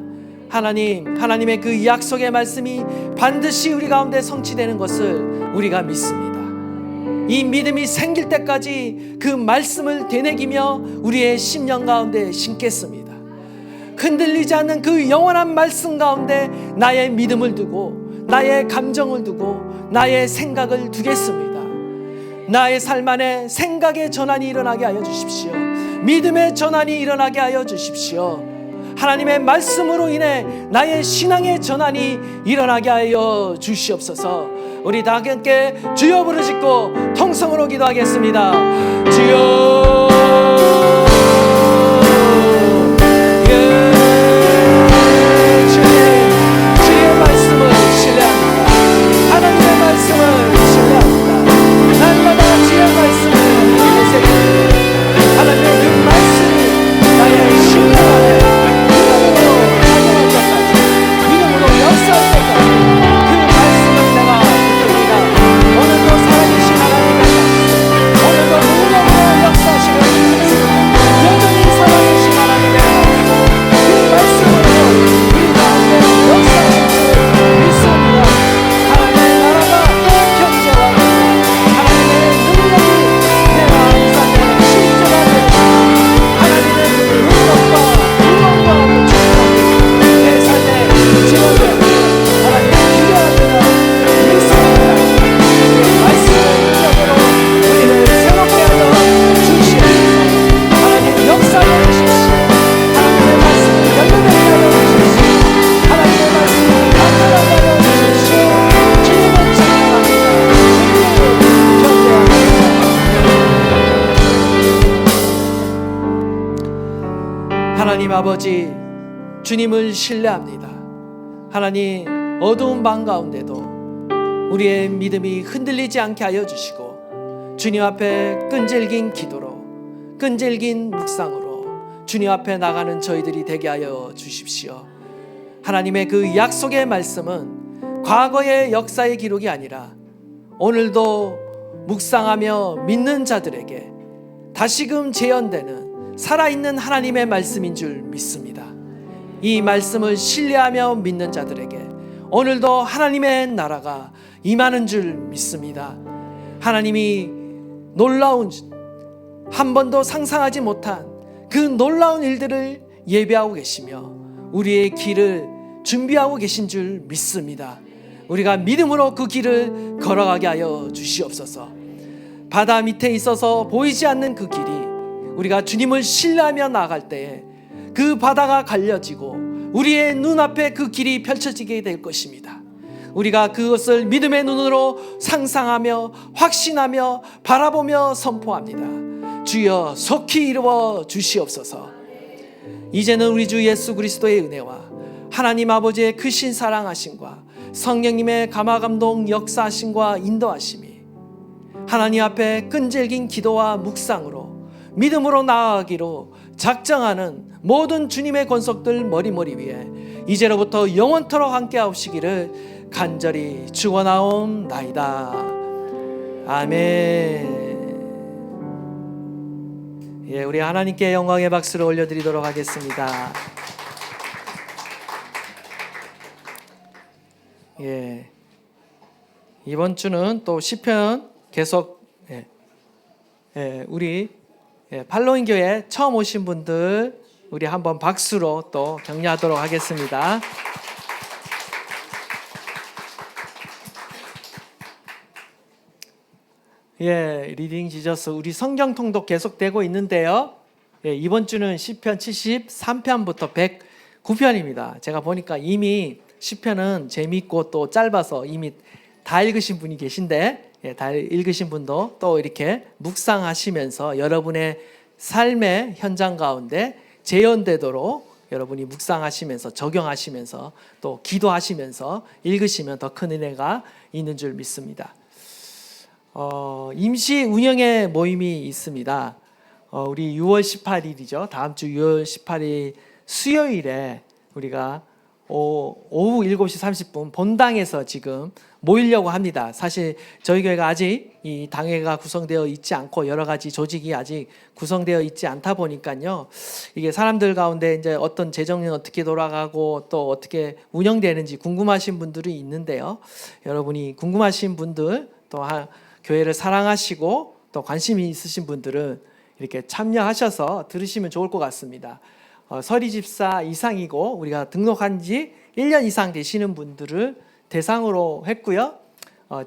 하나님의 그 약속의 말씀이 반드시 우리 가운데 성취되는 것을 우리가 믿습니다. 이 믿음이 생길 때까지 그 말씀을 되새기며 우리의 심령 가운데 심겠습니다. 흔들리지 않는 그 영원한 말씀 가운데 나의 믿음을 두고 나의 감정을 두고 나의 생각을 두겠습니다. 나의 삶 안에 생각의 전환이 일어나게 하여 주십시오. 믿음의 전환이 일어나게 하여 주십시오. 하나님의 말씀으로 인해 나의 신앙의 전환이 일어나게 하여 주시옵소서. 우리 다 함께 주여 부르짖고 통성으로 기도하겠습니다. 주여, 주의 말씀을 신뢰합니다. 하나님의 말씀을 신뢰합니다. 날마다 주의 말씀을 입에 새깁니다. 하나님의 그 말씀이 나의 심령 안에 믿음으로 역사할 때까지 그 말씀을 내가 붙듭니다. 오늘도 살아계신 하나님 오늘도 능력으로 역사하시는 아버지, 주님을 신뢰합니다. 하나님, 어두운 밤 가운데도 우리의 믿음이 흔들리지 않게 하여 주시고, 주님 앞에 끈질긴 기도로, 끈질긴 묵상으로 주님 앞에 나가는 저희들이 되게 하여 주십시오. 하나님의 그 약속의 말씀은 과거의 역사의 기록이 아니라 오늘도 묵상하며 믿는 자들에게 다시금 재현되는 살아있는 하나님의 말씀인 줄 믿습니다. 이 말씀을 신뢰하며 믿는 자들에게 오늘도 하나님의 나라가 임하는 줄 믿습니다. 하나님이 놀라운, 한 번도 상상하지 못한 그 놀라운 일들을 예배하고 계시며 우리의 길을 준비하고 계신 줄 믿습니다. 우리가 믿음으로 그 길을 걸어가게 하여 주시옵소서. 바다 밑에 있어서 보이지 않는 그 길이 우리가 주님을 신뢰하며 나아갈 때에 그 바다가 갈려지고 우리의 눈앞에 그 길이 펼쳐지게 될 것입니다. 우리가 그것을 믿음의 눈으로 상상하며 확신하며 바라보며 선포합니다. 주여 속히 이루어 주시옵소서. 이제는 우리 주 예수 그리스도의 은혜와 하나님 아버지의 크신 사랑하심과 성령님의 감화감동 역사하심과 인도하심이 하나님 앞에 끈질긴 기도와 묵상으로 믿음으로 나아가기로 작정하는 모든 주님의 권속들 머리 위에 이제로부터 영원토록 함께 하시기를 간절히 축원하옵나이다. 아멘. 예, 우리 하나님께 영광의 박수를 올려드리도록 하겠습니다. 예, 이번 주는 또 시편 계속 우리 팔로잉 교회 처음 오신 분들 우리 한번 박수로 또 격려하도록 하겠습니다. 예, 리딩 지저스 우리 성경 통독 계속되고 있는데요. 예, 이번 주는 시편 73편부터 109편입니다. 제가 보니까 이미 시편은 재미있고 또 짧아서 이미 다 읽으신 분이 계신데, 예, 다 읽으신 분도 또 이렇게 묵상하시면서 여러분의 삶의 현장 가운데 재현되도록 여러분이 묵상하시면서 적용하시면서 또 기도하시면서 읽으시면 더 큰 은혜가 있는 줄 믿습니다. 임시 운영회 모임이 있습니다. 우리 6월 18일이죠. 다음 주 6월 18일 수요일에 우리가 오후 7시 30분 본당에서 지금 모이려고 합니다. 사실 저희 교회가 아직 이 당회가 구성되어 있지 않고 여러 가지 조직이 아직 구성되어 있지 않다 보니까요. 이게 사람들 가운데 이제 어떤 재정은 어떻게 돌아가고 또 어떻게 운영되는지 궁금하신 분들이 있는데요. 여러분이 궁금하신 분들 또 교회를 사랑하시고 또 관심이 있으신 분들은 이렇게 참여하셔서 들으시면 좋을 것 같습니다. 서리집사 이상이고 우리가 등록한 지 1년 이상 되시는 분들을 대상으로 했고요.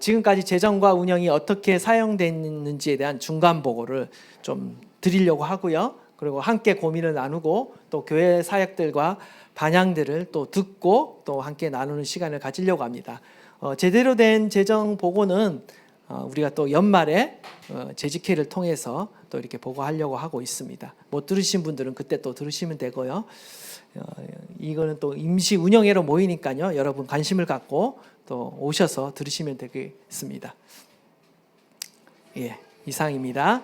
지금까지 재정과 운영이 어떻게 사용됐는지에 대한 중간 보고를 좀 드리려고 하고요. 그리고 함께 고민을 나누고 또 교회 사역들과 반향들을 또 듣고 또 함께 나누는 시간을 가지려고 합니다. 제대로 된 재정 보고는 우리가 또 연말에 재직회를 통해서 또 이렇게 보고하려고 하고 있습니다. 못 들으신 분들은 그때 또 들으시면 되고요. 이거는 또 임시 운영회로 모이니까요. 여러분 관심을 갖고 또 오셔서 들으시면 되겠습니다. 예, 이상입니다.